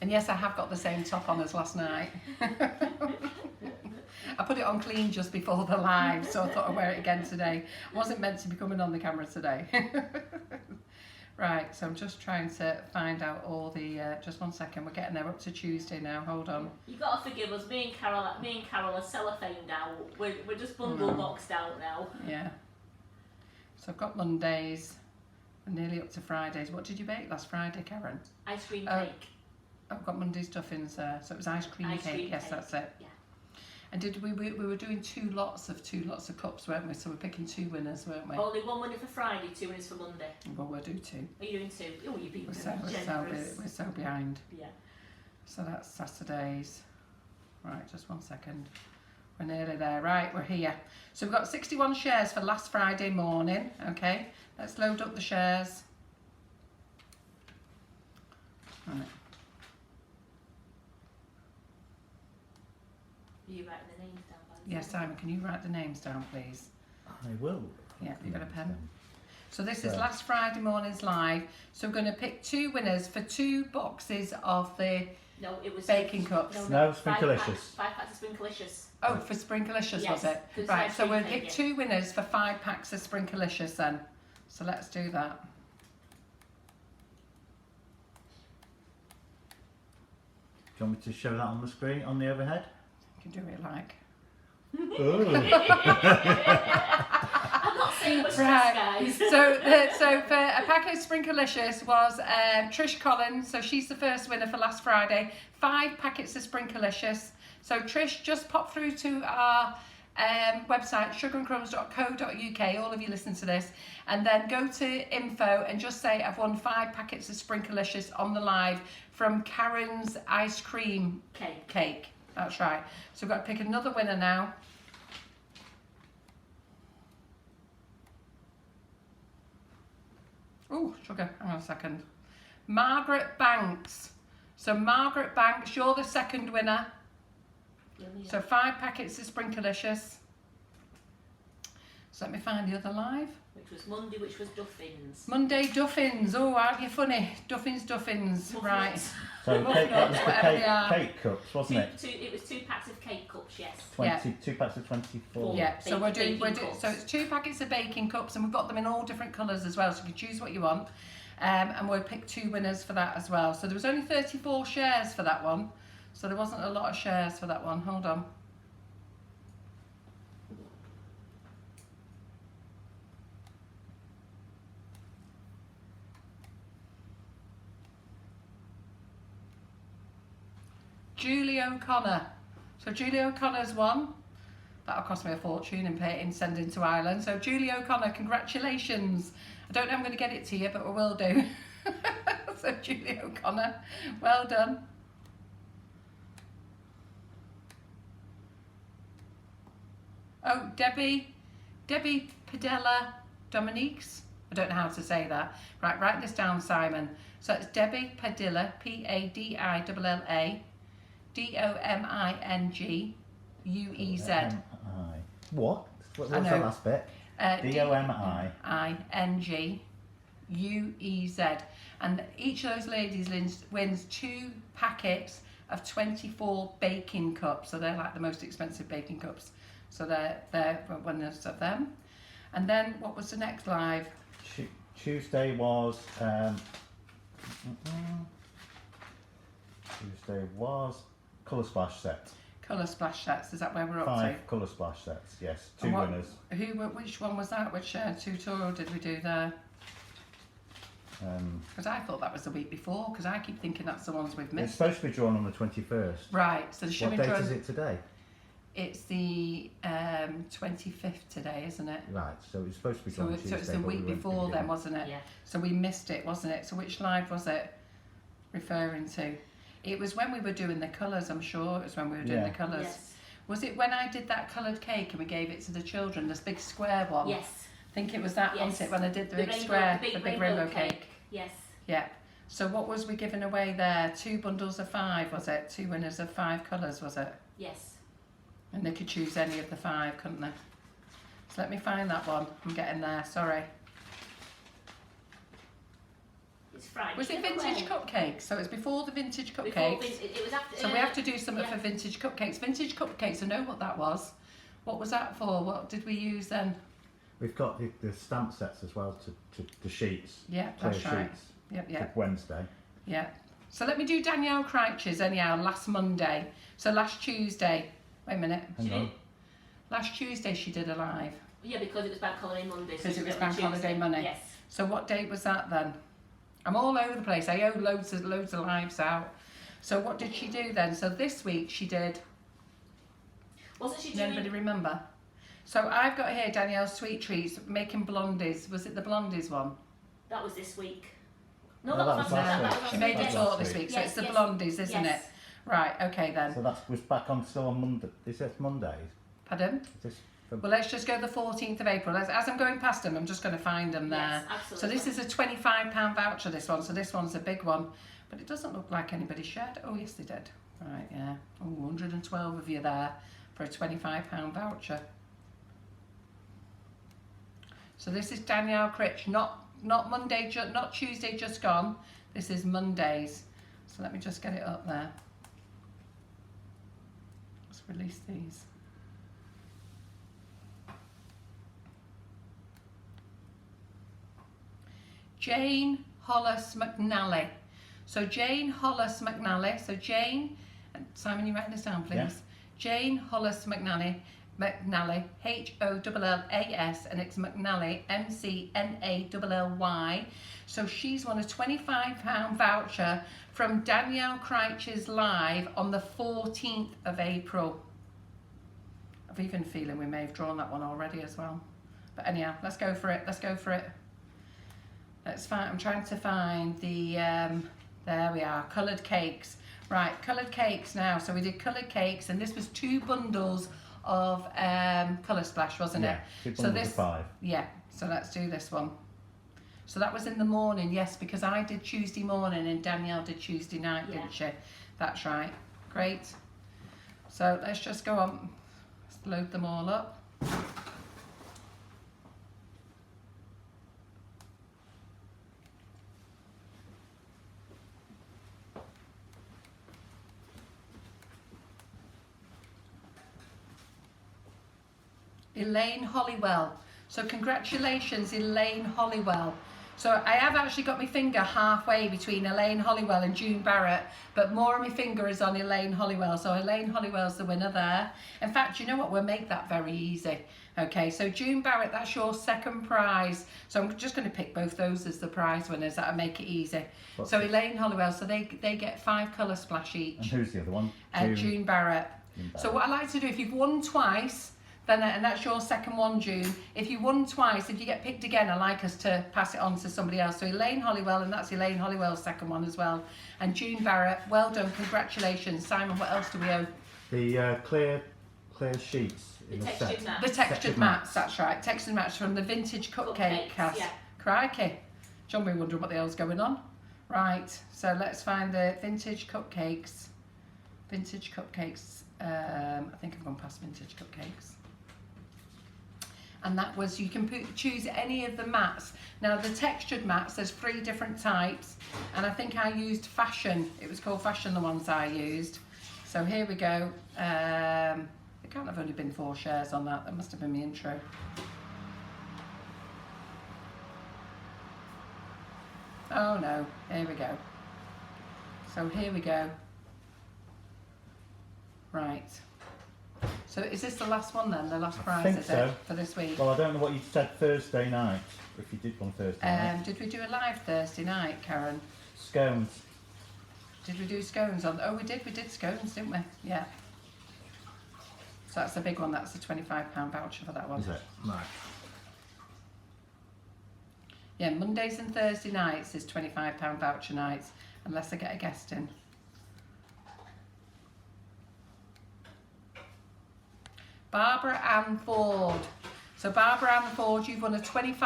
Speaker 3: And yes, I have got the same top on as last night. I put it on clean just before the live, so I thought I'd wear it again today. I wasn't meant to be coming on the camera today. Right, so I'm just trying to find out all the, just one second, we're getting there up to Tuesday now, hold on.
Speaker 1: You've got to forgive us, me and Carol are cellophaned out. We're just bundle boxed out now.
Speaker 3: Yeah. So I've got Mondays, we're nearly up to Fridays. What did you bake last Friday, Karen?
Speaker 1: Ice cream cake.
Speaker 3: I've got Monday's stuffings there, so it was ice cream cake, yes, that's it.
Speaker 1: Yeah.
Speaker 3: And did we were doing two lots of cups, weren't we? So we're picking two winners, weren't we?
Speaker 1: Only one winner for Friday, 2 winners for Monday.
Speaker 3: Well, we'll do two.
Speaker 1: Are you doing 2? Oh, you're being
Speaker 3: We're
Speaker 1: generous.
Speaker 3: so behind.
Speaker 1: Yeah.
Speaker 3: So that's Saturdays. Right, just one second. We're nearly there. Right, we're here. So we've got 61 shares for last Friday morning. Okay, let's load up the shares. Right.
Speaker 1: Are you writing the names down?
Speaker 3: Yes, Simon, can you write the names down, please?
Speaker 2: I will.
Speaker 3: Yeah, you got a pen? So this is last Friday morning's live. So we're going to pick 2 winners for 2 boxes of the baking cups.
Speaker 2: No, Sprinklicious.
Speaker 1: 5 packs of Sprinklicious.
Speaker 3: Oh, for Sprinklicious,
Speaker 1: yes,
Speaker 3: was it?
Speaker 1: right,
Speaker 3: Right, so we'll pick 2 winners for 5 packs of Sprinklicious then. So let's do that.
Speaker 2: Do you want me to show that on the screen, on the overhead?
Speaker 3: You can do it like.
Speaker 2: Ooh.
Speaker 1: I'm not saying much
Speaker 3: Right.
Speaker 1: guys.
Speaker 3: So for a pack of Sprinklicious was Trish Collins. So she's the first winner for last Friday. 5 packets of Sprinklicious. So Trish, just pop through to our website, sugarandcrumbs.co.uk, all of you listen to this, and then go to info and just say I've won 5 packets of Sprinklicious on the live from Karen's ice cream cake. That's right. So we've got to pick another winner now. Oh, sugar, hang on a second. Margaret Banks. So Margaret Banks, you're the second winner. So 5 packets of Sprinklicious. So let me find the other live.
Speaker 1: Which was Monday, which was Duffins.
Speaker 3: Monday Duffins. Oh, aren't you funny? Duffins. Right.
Speaker 2: So that was the cake cups, wasn't it?
Speaker 1: It was 2 packs of cake cups, yes.
Speaker 2: 2 packs of 24.
Speaker 3: Yeah, so we're doing
Speaker 1: cups.
Speaker 3: so it's 2 packets of baking cups, and we've got them in all different colours as well, so you can choose what you want. And we'll pick 2 winners for that as well. So there was only 34 shares for that one. So there wasn't a lot of shares for that one. Hold on. Julie O'Connor. So Julie O'Connor's won. That'll cost me a fortune in sending to Ireland. So Julie O'Connor, congratulations. I don't know if I'm going to get it to you, but we will do. So Julie O'Connor, well done. Oh, Debbie Padella Dominiques. I don't know how to say that. Right, write this down, Simon. So it's Debbie Padilla, Padilla, DomingUEZ.
Speaker 2: What? What was the last bit?
Speaker 3: DOMINGUEZ. And each of those ladies wins 2 packets of 24 baking cups. So they're like the most expensive baking cups. So they're winners of them. And then what was the next live?
Speaker 2: Tuesday was Colour Splash set.
Speaker 3: Colour Splash sets, is that where we're up to?
Speaker 2: 5 Colour Splash sets, yes. 2 winners.
Speaker 3: Which one was that? Which tutorial did we do there? Because I thought that was the week before, because I keep thinking that's the ones we've missed.
Speaker 2: It's supposed to be drawn on the 21st.
Speaker 3: Right, so
Speaker 2: what date is it today?
Speaker 3: It's the 25th today, isn't it?
Speaker 2: Right, so it's supposed to be drawn on Tuesday.
Speaker 3: So it's the week before then, wasn't it?
Speaker 1: Yeah.
Speaker 3: So we missed it, wasn't it? So which live was it referring to? It was when we were doing the colours, I'm sure. It was when we were doing the colours.
Speaker 1: Yes.
Speaker 3: Was it when I did that coloured cake and we gave it to the children, this big square one?
Speaker 1: Yes.
Speaker 3: think it was that,
Speaker 1: Yes.
Speaker 3: wasn't it, when I did the big
Speaker 1: rainbow-
Speaker 3: square,
Speaker 1: the
Speaker 3: the
Speaker 1: big
Speaker 3: big
Speaker 1: rainbow
Speaker 3: rainbow cake.
Speaker 1: Yes.
Speaker 3: Yeah. So what was we giving away there? 2 bundles of 5, was it? 2 winners of 5 colours, was it?
Speaker 1: Yes.
Speaker 3: And they could choose any of the 5, couldn't they? So let me find that one. I'm getting there, sorry.
Speaker 1: It's Friday.
Speaker 3: Was it vintage cupcakes? So it's before the vintage
Speaker 1: Before
Speaker 3: cupcakes.
Speaker 1: it was after.
Speaker 3: So we have to do something
Speaker 1: yeah.
Speaker 3: for vintage cupcakes. Vintage cupcakes, I know what that was. What was that for? What did we use then?
Speaker 2: We've got the stamp sets as well to the sheets.
Speaker 3: Yeah,
Speaker 2: Clear
Speaker 3: that's right.
Speaker 2: sheets.
Speaker 3: Yep,
Speaker 2: For
Speaker 3: yep,
Speaker 2: Wednesday.
Speaker 3: yeah. So let me do Danielle Crouch's anyhow, last Monday. So last Tuesday. Wait a minute.
Speaker 2: Hang on.
Speaker 3: Last Tuesday she did a live.
Speaker 1: Yeah, because it was Bank Holiday Monday.
Speaker 3: Because
Speaker 1: so
Speaker 3: it was
Speaker 1: on
Speaker 3: Bank
Speaker 1: Tuesday.
Speaker 3: Holiday Monday.
Speaker 1: Yes.
Speaker 3: So what date was that then? I'm all over the place. I owe loads of lives out. So what did she do then? So this week she did.
Speaker 1: Wasn't she
Speaker 3: Does
Speaker 1: doing?
Speaker 3: anybody remember? So I've got here Danielle's Sweet Treats making blondies. Was it the blondies one?
Speaker 1: That was this week. No,
Speaker 2: No,
Speaker 1: that was last week.
Speaker 2: week.
Speaker 3: She
Speaker 1: That
Speaker 3: made
Speaker 1: was
Speaker 3: it
Speaker 2: That's
Speaker 3: all
Speaker 2: last
Speaker 3: this
Speaker 2: week.
Speaker 3: week. So
Speaker 1: Yes,
Speaker 3: it's the
Speaker 1: yes.
Speaker 3: blondies, isn't
Speaker 1: Yes.
Speaker 3: it? Right. Okay then.
Speaker 2: So that was back on still on Monday. Is it Mondays?
Speaker 3: Pardon?
Speaker 2: Is this for
Speaker 3: Well, let's just go the 14th of April. As I'm going past them, I'm just going to find them there.
Speaker 1: Yes,
Speaker 3: So
Speaker 1: absolutely.
Speaker 3: this is a £25 voucher, this one. So this one's a big one. But it doesn't look like anybody shared. Oh, yes, they did. Right, yeah. Oh, 112 of you there for a £25 voucher. So this is Danielle Critch, not Monday, not Tuesday just gone. This is Mondays. So let me just get it up there. Let's release these. Jane Hollis McNally. So Jane Hollis McNally. So Jane, and Simon, you writing this down, please?
Speaker 2: Yeah.
Speaker 3: Jane Hollis McNally, Hollas, and it's McNally, McNally. So she's won a £25 voucher from Danielle Crouch's live on the 14th of April. I've even feeling we may have drawn that one already as well. But anyhow, let's go for it. Let's go for it. Let's find. I'm trying to find the. There we are. Coloured cakes. Right, coloured cakes now. So we did coloured cakes, and this was 2 bundles of Colour Splash, wasn't
Speaker 2: yeah,
Speaker 3: it?
Speaker 2: 2
Speaker 3: So
Speaker 2: bundles
Speaker 3: this.
Speaker 2: of 5.
Speaker 3: Yeah. So let's do this one. So that was in the morning, yes, because I did Tuesday morning and Danielle did Tuesday night,
Speaker 1: Yeah.
Speaker 3: didn't she? That's right. Great. So let's just go on. Let's load them all up. Elaine Hollywell. So congratulations, Elaine Hollywell. So I have actually got my finger halfway between Elaine Hollywell and June Barrett, but more of my finger is on Elaine Hollywell. So Elaine Hollywell's the winner there. In fact, you know what? We'll make that very easy. Okay, so June Barrett, that's your second prize. So I'm just going to pick both those as the prize winners. That'll make it easy.
Speaker 2: What's
Speaker 3: So
Speaker 2: this?
Speaker 3: Elaine Hollywell, so they get 5 Colour Splash
Speaker 2: And
Speaker 3: each.
Speaker 2: who's the other one?
Speaker 3: June Barrett. So what I like to do, if you've won twice, then and that's your second one, June. If you won twice, if you get picked again, I like us to pass it on to somebody else. So Elaine Hollywell, and that's Elaine Hollywell's second one as well. And June Barrett, well done, congratulations. Simon, what else do we owe?
Speaker 2: The clear sheets in
Speaker 1: The
Speaker 2: the
Speaker 1: textured
Speaker 2: set.
Speaker 1: mat.
Speaker 3: The textured
Speaker 2: Textured
Speaker 3: mats,
Speaker 2: mats.
Speaker 3: that's right. Textured mats from the vintage cupcake
Speaker 1: Cupcakes,
Speaker 3: cast.
Speaker 1: yeah.
Speaker 3: Crikey. John, we wondering what the hell's going on. Right, so let's find the vintage cupcakes. Vintage cupcakes. I think I've gone past vintage cupcakes. And that was, you can choose any of the mats. Now the textured mats, there's 3 different types, and I think I used Fashion. It was called Fashion, the ones I used. So here we go. There can't have only been 4 shares on that. That must have been my intro. Oh no, here we go. So here we go. Right. So is this the last one then? The last prize,
Speaker 2: think
Speaker 3: is
Speaker 2: so.
Speaker 3: it, for this week?
Speaker 2: Well, I don't know what you said Thursday night, if you did one Thursday night.
Speaker 3: Did we do a live Thursday night, Karen?
Speaker 2: Scones.
Speaker 3: Did we do scones on? Oh, we did scones, didn't we? Yeah. So that's the big one. That's the £25 voucher for that one.
Speaker 2: Is it? Right.
Speaker 3: Yeah, Mondays and Thursday nights is £25 voucher nights, unless I get a guest in. Barbara Ann Ford. So Barbara Ann Ford, you've won a £25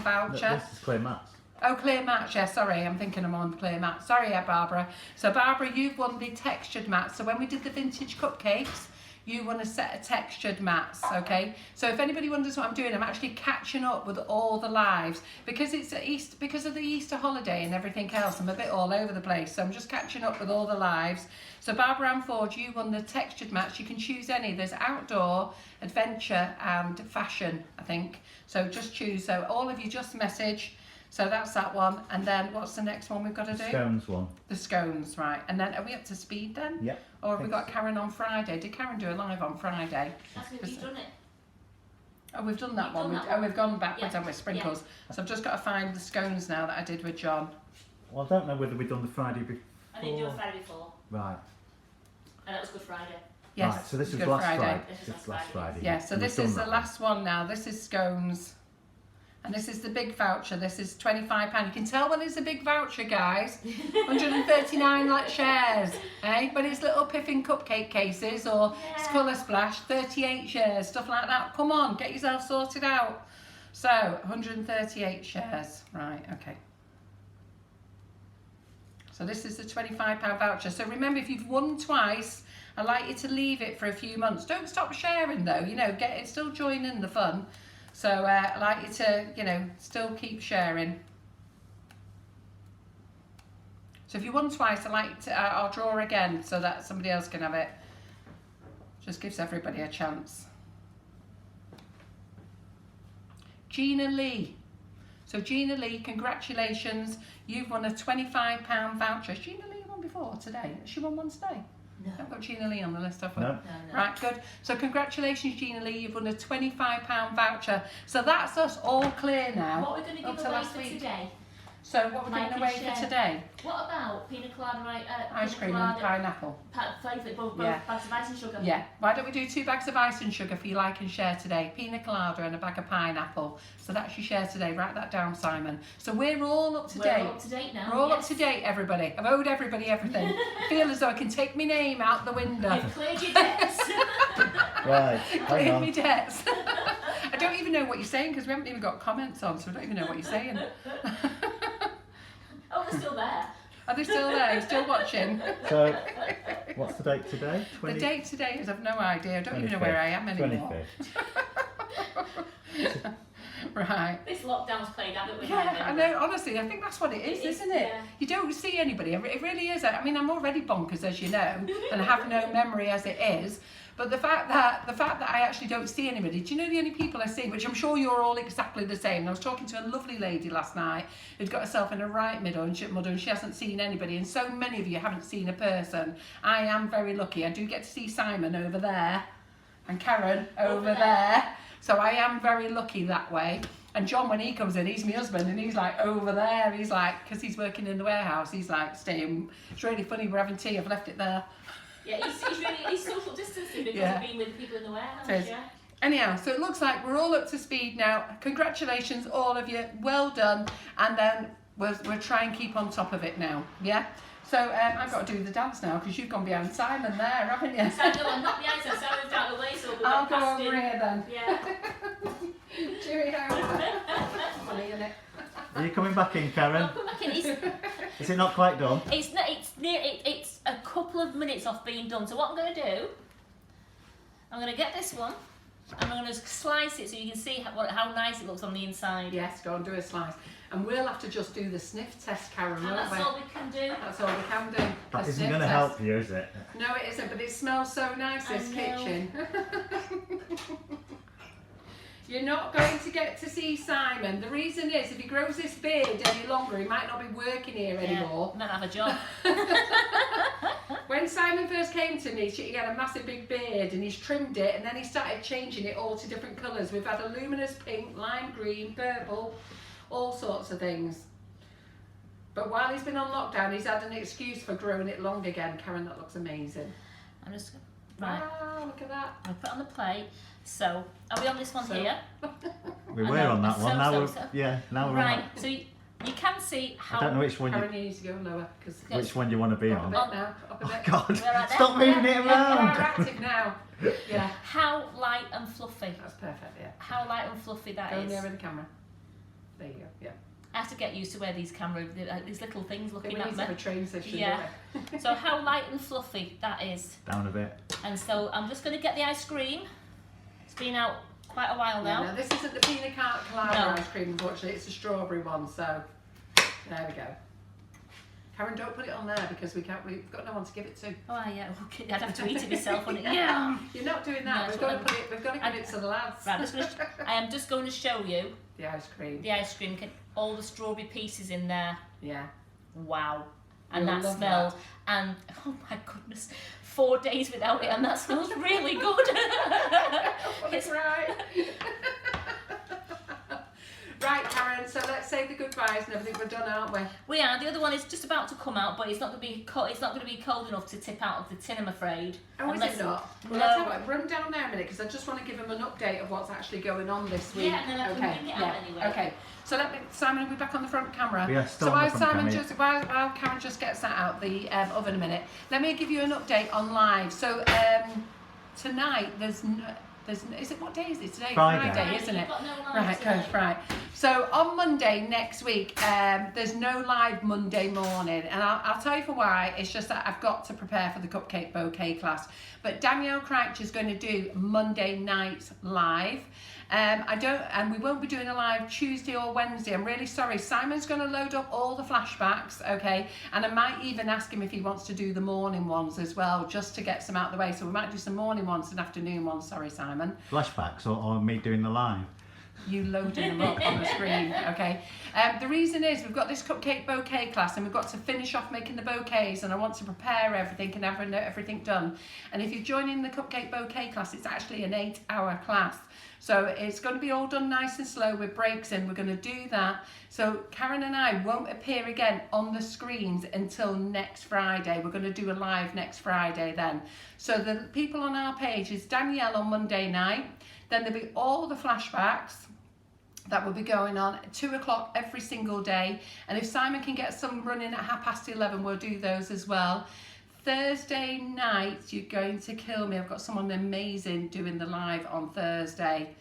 Speaker 3: voucher.
Speaker 2: This is Clear Mats.
Speaker 3: Oh, clear mats, yeah, sorry, I'm thinking I'm on clear mats. Sorry, yeah, Barbara. So Barbara, you've won the textured mats. So when we did the vintage cupcakes, you won a set of textured mats, okay? So if anybody wonders what I'm doing, I'm actually catching up with all the lives. Because it's Easter, because of the Easter holiday and everything else, I'm a bit all over the place. So I'm just catching up with all the lives. So Barbara Ann Ford, you won the textured mats. You can choose any. There's outdoor, adventure and fashion, I think. So just choose. So all of you just message. So that's that one, and then what's the next one we've got to do?
Speaker 2: Scones one.
Speaker 3: The scones, right. And then are we up to speed then?
Speaker 2: Yep.
Speaker 3: Or have we got Karen on Friday? Did Karen do a live on Friday?
Speaker 1: That's me, you've done it.
Speaker 3: Oh, we've done that
Speaker 1: We've
Speaker 3: one.
Speaker 1: done that
Speaker 3: Oh,
Speaker 1: one.
Speaker 3: we've gone backwards,
Speaker 1: Yeah.
Speaker 3: haven't we? Sprinkles. So I've just got to find the scones now that I did with John.
Speaker 2: Well, I don't know whether we've done the Friday before.
Speaker 1: I didn't do it Friday before,
Speaker 2: Right.
Speaker 1: and that was Good Friday.
Speaker 3: Yes.
Speaker 2: Right, so this is
Speaker 3: Good
Speaker 2: last
Speaker 3: Friday.
Speaker 2: Friday.
Speaker 1: This is
Speaker 2: This is
Speaker 1: last
Speaker 2: last Friday.
Speaker 3: Yeah, so
Speaker 2: We've
Speaker 3: this
Speaker 2: done
Speaker 3: is the
Speaker 2: that
Speaker 3: last one now. This is scones. And this is the big voucher. This is £25. You can tell when it's a big voucher, guys. 139 like shares, eh? But it's little piffing cupcake cases or it's
Speaker 1: Yeah.
Speaker 3: colour splash, 38 shares, stuff like that. Come on, get yourself sorted out. So 138 shares, right? Okay. So this is the £25 voucher. So remember, if you've won twice, I'd like you to leave it for a few months. Don't stop sharing though. You know, get it, still join in the fun. So I'd like you to, you know, still keep sharing. So if you won twice, I'd like to, I'll draw again so that somebody else can have it. Just gives everybody a chance. Gina Lee. So Gina Lee, congratulations. You've won a £25 voucher. Has Gina Lee won before today? Has she won one today?
Speaker 1: No.
Speaker 3: I've got Gina Lee on the list, have we?
Speaker 2: No.
Speaker 1: No.
Speaker 3: Right, good. So congratulations, Gina Lee. You've won a £25 voucher. So that's us all clear now.
Speaker 1: What are we going to
Speaker 3: Up
Speaker 1: give
Speaker 3: to
Speaker 1: away
Speaker 3: last
Speaker 1: for
Speaker 3: week.
Speaker 1: today?
Speaker 3: So what we're
Speaker 1: Like
Speaker 3: giving
Speaker 1: and
Speaker 3: away
Speaker 1: share.
Speaker 3: for today?
Speaker 1: What about Pina Colada,
Speaker 3: Ice cream and pineapple.
Speaker 1: Flavoured, both
Speaker 3: Yeah.
Speaker 1: bags of ice and sugar.
Speaker 3: Yeah. Why don't we do 2 bags of ice and sugar for you like and share today? Pina colada and a bag of pineapple. So that's your share today. Write that down, Simon. So we're all up to
Speaker 1: We're
Speaker 3: date.
Speaker 1: all up to date now.
Speaker 3: We're all
Speaker 1: yes.
Speaker 3: up to date, everybody. I've owed everybody everything. I feel as though I can take my name out the window.
Speaker 1: You've cleared your debts.
Speaker 2: Right, hang
Speaker 3: Clear
Speaker 2: on.
Speaker 3: me debts. I don't even know what you're saying because we haven't even got comments on, so I don't even know what you're saying.
Speaker 1: Oh, they're still there.
Speaker 3: Are they still there? You're still watching?
Speaker 2: So, what's the date today?
Speaker 3: The date today is I've no idea. I don't even know where I am anymore.
Speaker 2: 25th.
Speaker 3: Right.
Speaker 1: This lockdown's played havoc with
Speaker 3: Yeah,
Speaker 1: my
Speaker 3: I know. Honestly, I think that's what it is,
Speaker 1: It is,
Speaker 3: isn't it?
Speaker 1: yeah.
Speaker 3: You don't see anybody. It really is. I mean, I'm already bonkers, as you know, and I have no memory as it is. But the fact that I actually don't see anybody. Do you know the only people I see? Which I'm sure you're all exactly the same. And I was talking to a lovely lady last night who'd got herself in a right muddle and she hasn't seen anybody. And so many of you haven't seen a person. I am very lucky. I do get to see Simon over there and Karen over there. So I am very lucky that way. And John, when he comes in, he's my husband, and he's like over there. He's like, because he's working in the warehouse, he's like staying. It's really funny. We're having tea. I've left it there.
Speaker 1: Yeah, he's social distancing because
Speaker 3: Yeah.
Speaker 1: of being with the people in the warehouse.
Speaker 3: It is.
Speaker 1: Yeah.
Speaker 3: Anyhow, so it looks like we're all up to speed now. Congratulations, all of you. Well done. And then we'll try and keep on top of it now. Yeah. So I've got to do the dance now because you've gone behind Simon there, haven't you?
Speaker 1: So no, I'm not behind, so I moved out of the way, so we'll
Speaker 3: I'll
Speaker 1: get
Speaker 3: go
Speaker 1: past
Speaker 3: over
Speaker 1: him.
Speaker 3: here then.
Speaker 1: Yeah.
Speaker 3: Cheerio. Funny, isn't it?
Speaker 2: Are you coming back in, Karen?
Speaker 1: I'll come back in.
Speaker 2: Is it not quite done?
Speaker 1: It's a couple of minutes off being done. So what I'm going to do, I'm going to get this one and I'm going to slice it so you can see how nice it looks on the inside.
Speaker 3: Yes, go and do a slice. And we'll have to just do the sniff test, Karen,
Speaker 1: And
Speaker 3: won't
Speaker 1: that's
Speaker 3: we?
Speaker 1: all we can do.
Speaker 3: That's all we can do.
Speaker 2: That
Speaker 3: The
Speaker 2: isn't
Speaker 3: sniff
Speaker 2: going to
Speaker 3: test.
Speaker 2: help you, is it?
Speaker 3: No, it isn't, but it smells so nice, this
Speaker 1: I know.
Speaker 3: kitchen. You're not going to get to see Simon. The reason is, if he grows this beard any longer, he might not be working here anymore.
Speaker 1: Yeah, might have a job.
Speaker 3: When Simon first came to me, he had a massive big beard and he's trimmed it and then he started changing it all to different colours. We've had a luminous pink, lime green, purple, all sorts of things. But while he's been on lockdown, he's had an excuse for growing it long again. Karen, that looks amazing.
Speaker 1: I'm just right.
Speaker 3: Wow, look at that.
Speaker 1: I'll put it on the plate. So, are we on this one
Speaker 3: So-
Speaker 1: here?
Speaker 2: We
Speaker 1: I
Speaker 2: were
Speaker 1: know,
Speaker 2: on that one.
Speaker 1: so,
Speaker 2: Now
Speaker 1: so,
Speaker 2: we're
Speaker 1: so.
Speaker 2: yeah. Now we're on
Speaker 1: Right.
Speaker 2: that.
Speaker 1: So You can see how...
Speaker 2: I don't know which one
Speaker 3: Karen, you need to go lower.
Speaker 2: which one you want to be
Speaker 3: Up a
Speaker 2: on.
Speaker 3: bit now. Up a
Speaker 2: Oh
Speaker 3: bit.
Speaker 2: God!
Speaker 1: We're right there.
Speaker 2: Stop moving it
Speaker 3: You're
Speaker 2: around.
Speaker 3: active now. Yeah.
Speaker 1: How light and fluffy.
Speaker 3: That's perfect, yeah.
Speaker 1: How light and fluffy that
Speaker 3: Go
Speaker 1: is.
Speaker 3: nearer the camera. There you go, yeah.
Speaker 1: I have to get used to where these cameras, these little things
Speaker 3: We
Speaker 1: looking
Speaker 3: need
Speaker 1: at
Speaker 3: to
Speaker 1: me.
Speaker 3: have a train session,
Speaker 1: Yeah.
Speaker 3: don't we?
Speaker 1: So how light and fluffy that is.
Speaker 2: Down a bit.
Speaker 1: And so I'm just going to get the ice cream. It's been out quite a while now.
Speaker 3: No, this isn't the Pina Colada
Speaker 1: No.
Speaker 3: ice cream, unfortunately. It's a strawberry one, so there we go. Karen, don't put it on there because we've got no one to give it to.
Speaker 1: Oh yeah, okay. I'd have to eat it myself, wouldn't it? Yeah.
Speaker 3: You're not doing that.
Speaker 1: No,
Speaker 3: we've got to put it. We've got to give it to the lads.
Speaker 1: Right, I am just going to show you
Speaker 3: The ice cream.
Speaker 1: the ice cream. All the strawberry pieces in there.
Speaker 3: Yeah.
Speaker 1: Wow. And
Speaker 3: You'll
Speaker 1: that
Speaker 3: love
Speaker 1: smells, and oh my goodness, 4 days without it, and that smells really good.
Speaker 3: It's right. Right, Karen. So let's say the goodbyes and everything. We're done, aren't we?
Speaker 1: We are. The other one is just about to come out, but it's not going to be it's not going to be cold enough to tip out of the tin, I'm afraid.
Speaker 3: Oh, is it not? Well,
Speaker 1: No.
Speaker 3: let's have a run down there a minute because I just want to give them an update of what's actually going on this week.
Speaker 1: Yeah, and then I can bring it out anyway.
Speaker 3: Okay. So Simon will be back on the front camera.
Speaker 2: Yeah, still
Speaker 3: so
Speaker 2: on the
Speaker 3: while
Speaker 2: front camera.
Speaker 3: while Karen just gets that out the oven a minute, let me give you an update on live. So tonight is it what day is it today?
Speaker 2: Friday.
Speaker 3: Isn't it?
Speaker 1: You've got no live
Speaker 3: Right,
Speaker 1: today.
Speaker 3: good, right. So on Monday next week, there's no live Monday morning, and I'll tell you for why. It's just that I've got to prepare for the cupcake bouquet class. But Danielle Crouch is going to do Monday night live. And we won't be doing a live Tuesday or Wednesday. I'm really sorry. Simon's going to load up all the flashbacks, okay? And I might even ask him if he wants to do the morning ones as well, just to get some out of the way. So we might do some morning ones and afternoon ones. Sorry, Simon.
Speaker 2: Flashbacks or me doing the live.
Speaker 3: You loading them up on the screen, okay? The reason is we've got this cupcake bouquet class and we've got to finish off making the bouquets, and I want to prepare everything and have everything done. And if you're joining the cupcake bouquet class, it's actually an 8-hour class. So it's going to be all done nice and slow with breaks in. We're going to do that. So Karen and I won't appear again on the screens until next Friday. We're going to do a live next Friday then. So the people on our page is Danielle on Monday night. Then there'll be all the flashbacks that will be going on at 2 o'clock every single day. And if Simon can get some running at 11:30, we'll do those as well. Thursday night, you're going to kill me. I've got someone amazing doing the live on Thursday.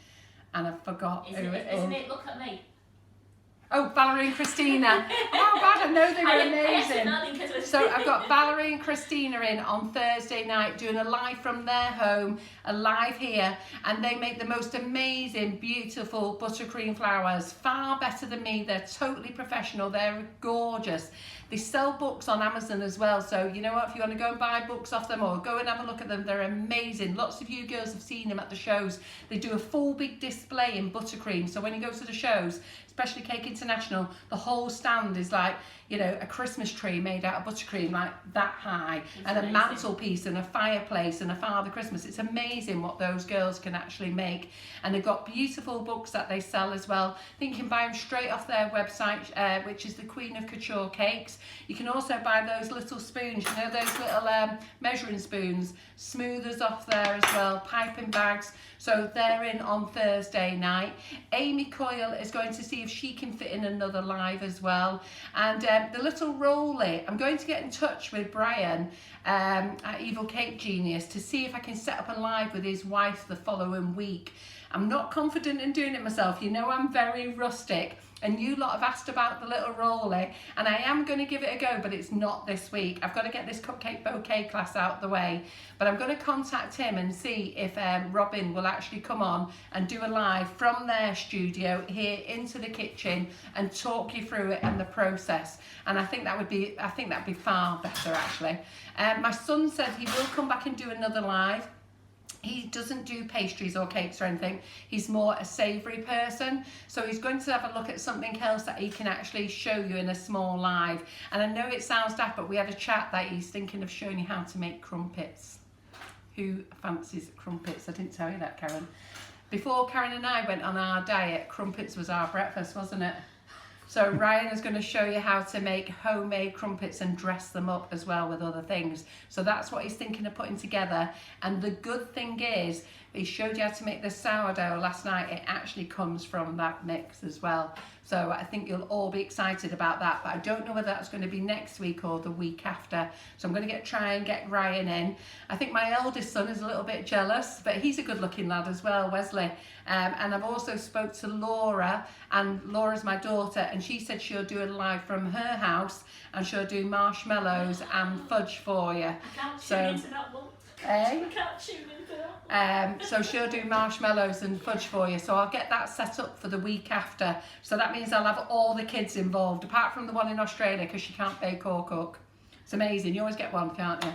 Speaker 3: And I forgot who it is.
Speaker 1: Isn't it? Look at me.
Speaker 3: Oh, Valerie and Christina. Oh, God, I know they were amazing. So I've got Valerie and Christina in on Thursday night doing a live from their home, a live here, and they make the most amazing, beautiful buttercream flowers, far better than me. They're totally professional. They're gorgeous. They sell books on Amazon as well, so you know what, if you want to go and buy books off them or go and have a look at them, they're amazing. Lots of you girls have seen them at the shows. They do a full big display in buttercream, so when you go to the shows, especially Cake International, the whole stand is like, you know, a Christmas tree made out of buttercream, like that high, and a mantelpiece and a fireplace and a Father Christmas. It's amazing what those girls can actually make. And they've got beautiful books that they sell as well. I think you can buy them straight off their website, which is the Queen of Couture Cakes. You can also buy those little spoons, you know, those little measuring spoons, smoothers off there as well, piping bags. So they're in on Thursday night. Amy Coyle is going to see if she can fit in another live as well. And the little rolly, I'm going to get in touch with Brian at Evil Cake Genius to see if I can set up a live with his wife the following week. I'm not confident in doing it myself. You know, I'm very rustic. And you lot have asked about the little rolly, and I am going to give it a go, but it's not this week. I've got to get this cupcake bouquet class out the way, but I'm going to contact him and see if Robin will actually come on and do a live from their studio here into the kitchen and talk you through it and the process. And I think that'd be far better actually. My son said he will come back and do another live. He doesn't do pastries or cakes or anything. He's more a savoury person. So he's going to have a look at something else that he can actually show you in a small live. And I know it sounds daft, but we had a chat that he's thinking of showing you how to make crumpets. Who fancies crumpets? I didn't tell you that, Karen. Before Karen and I went on our diet, crumpets was our breakfast, wasn't it? So Ryan is going to show you how to make homemade crumpets and dress them up as well with other things. So that's what he's thinking of putting together. And the good thing is, he showed you how to make the sourdough last night. It actually comes from that mix as well. So I think you'll all be excited about that, but I don't know whether that's going to be next week or the week after. So I'm going to try and get Ryan in. I think my eldest son is a little bit jealous, but he's a good looking lad as well, Wesley. And I've also spoke to Laura, and Laura's my daughter, and she said she'll do a live from her house, and she'll do marshmallows and fudge for you.
Speaker 1: I can't tune into that one.
Speaker 3: Eh?
Speaker 1: I can't tune into that.
Speaker 3: So she'll do marshmallows and fudge for you. So I'll get that set up for the week after. So that means I'll have all the kids involved, apart from the one in Australia, because she can't bake or cook. It's amazing. You always get one, can't you?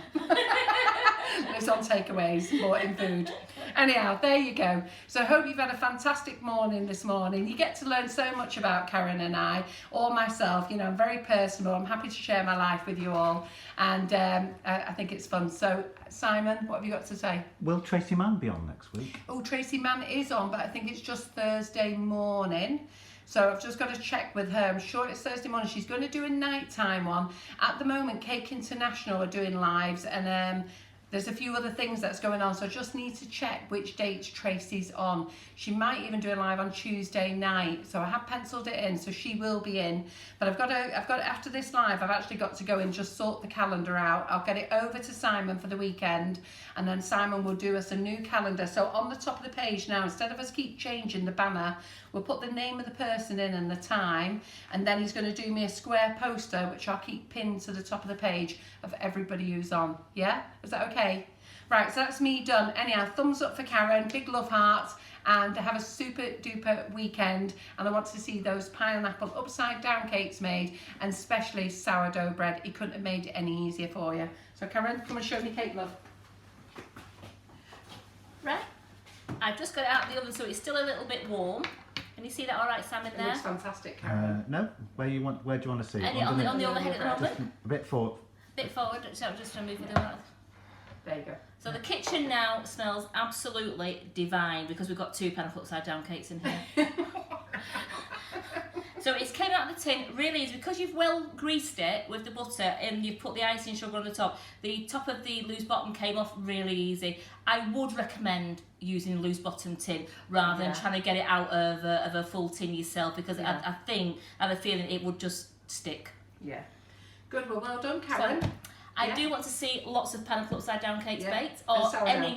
Speaker 3: It's on takeaways, bought in food. Anyhow, there you go. So I hope you've had a fantastic morning this morning. You get to learn so much about Karen and I, or myself. You know, I'm very personal. I'm happy to share my life with you all. And I think it's fun. So, Simon, what have you got to say?
Speaker 2: Will Tracy Mann be on next week?
Speaker 3: Oh, Tracy Mann is on, but I think it's just Thursday morning. So I've just got to check with her. I'm sure it's Thursday morning. She's going to do a nighttime one. At the moment, Cake International are doing lives, and there's a few other things that's going on, so I just need to check which dates Tracy's on. She might even do a live on Tuesday night, so I have penciled it in, so she will be in. But I've got after this live, I've actually got to go and just sort the calendar out. I'll get it over to Simon for the weekend, and then Simon will do us a new calendar. So on the top of the page now, instead of us keep changing the banner, we'll put the name of the person in and the time, and then he's going to do me a square poster, which I'll keep pinned to the top of the page of everybody who's on. Yeah? Is that okay? Right, so that's me done. Anyhow, thumbs up for Karen, big love hearts, and have a super duper weekend. And I want to see those pineapple upside down cakes made, and especially sourdough bread. He couldn't have made it any easier for you. So Karen, come and show me cake, love.
Speaker 1: Right. I've just got it out of the oven, so it's still a little bit warm. Can you see that all right, Sam, in
Speaker 3: It
Speaker 1: there?
Speaker 3: looks fantastic, Karen.
Speaker 2: No. Where do you want to see it?
Speaker 1: On the overhead at the moment?
Speaker 2: Just a bit forward.
Speaker 1: Bit forward, so I'm just removing the that.
Speaker 3: There you go.
Speaker 1: So the kitchen now smells absolutely divine because we've got 2 pineapple upside down cakes in here. So it's came out of the tin, really is because you've well greased it with the butter and you've put the icing sugar on the top of the loose bottom came off really easy. I would recommend using loose bottom tin rather than trying to get it out of a full tin yourself, because I have a feeling it would just stick.
Speaker 3: Yeah. Good, well done, Karen.
Speaker 1: So, I do want to see lots of pineapple upside down cakes baked,
Speaker 3: And
Speaker 1: or
Speaker 3: sourdough.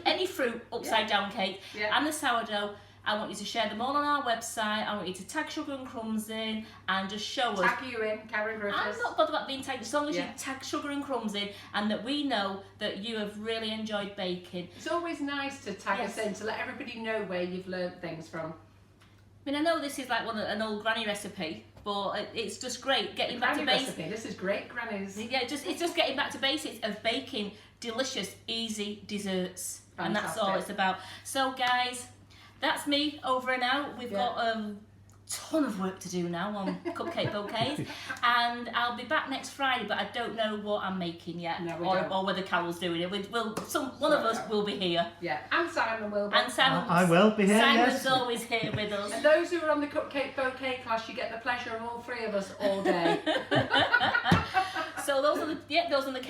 Speaker 1: any fruit upside down cake, and the sourdough. I want you to share them all on our website. I want you to tag Sugar and Crumbs in and just show us.
Speaker 3: Tag you in, Karen Griffiths.
Speaker 1: I'm not bothered about being tagged, as long as you tag Sugar and Crumbs in, and that we know that you have really enjoyed baking.
Speaker 3: It's always nice to tag us in to let everybody know where you've learnt things from.
Speaker 1: I mean, I know this is like an old granny recipe, but it's just great getting back to basics.
Speaker 3: This is great, grannies.
Speaker 1: Yeah, it's just getting back to basics of baking delicious, easy desserts, and that's all it's about. So, guys, that's me over and out. We've got a ton of work to do now on cupcake bouquets, and I'll be back next Friday, but I don't know what I'm making yet, or whether Carol's doing it. One of us will be here.
Speaker 3: Yeah, and Simon will be.
Speaker 1: And Simon,
Speaker 2: I will be here.
Speaker 1: Simon's always here with us.
Speaker 3: And those who are on the cupcake bouquet class, you get the pleasure of all 3 of us all day.
Speaker 1: So those are those on the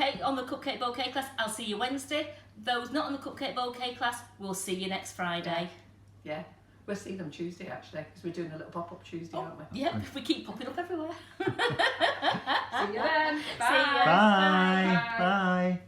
Speaker 1: cupcake bouquet class. I'll see you Wednesday. Those not on the cupcake bouquet class, we'll see you next Friday.
Speaker 3: Yeah. We'll see them Tuesday, actually, because we're doing a little pop-up Tuesday, aren't we?
Speaker 1: Yep, we keep popping up everywhere.
Speaker 3: See you then.
Speaker 1: Bye. See ya.
Speaker 2: Bye. Bye.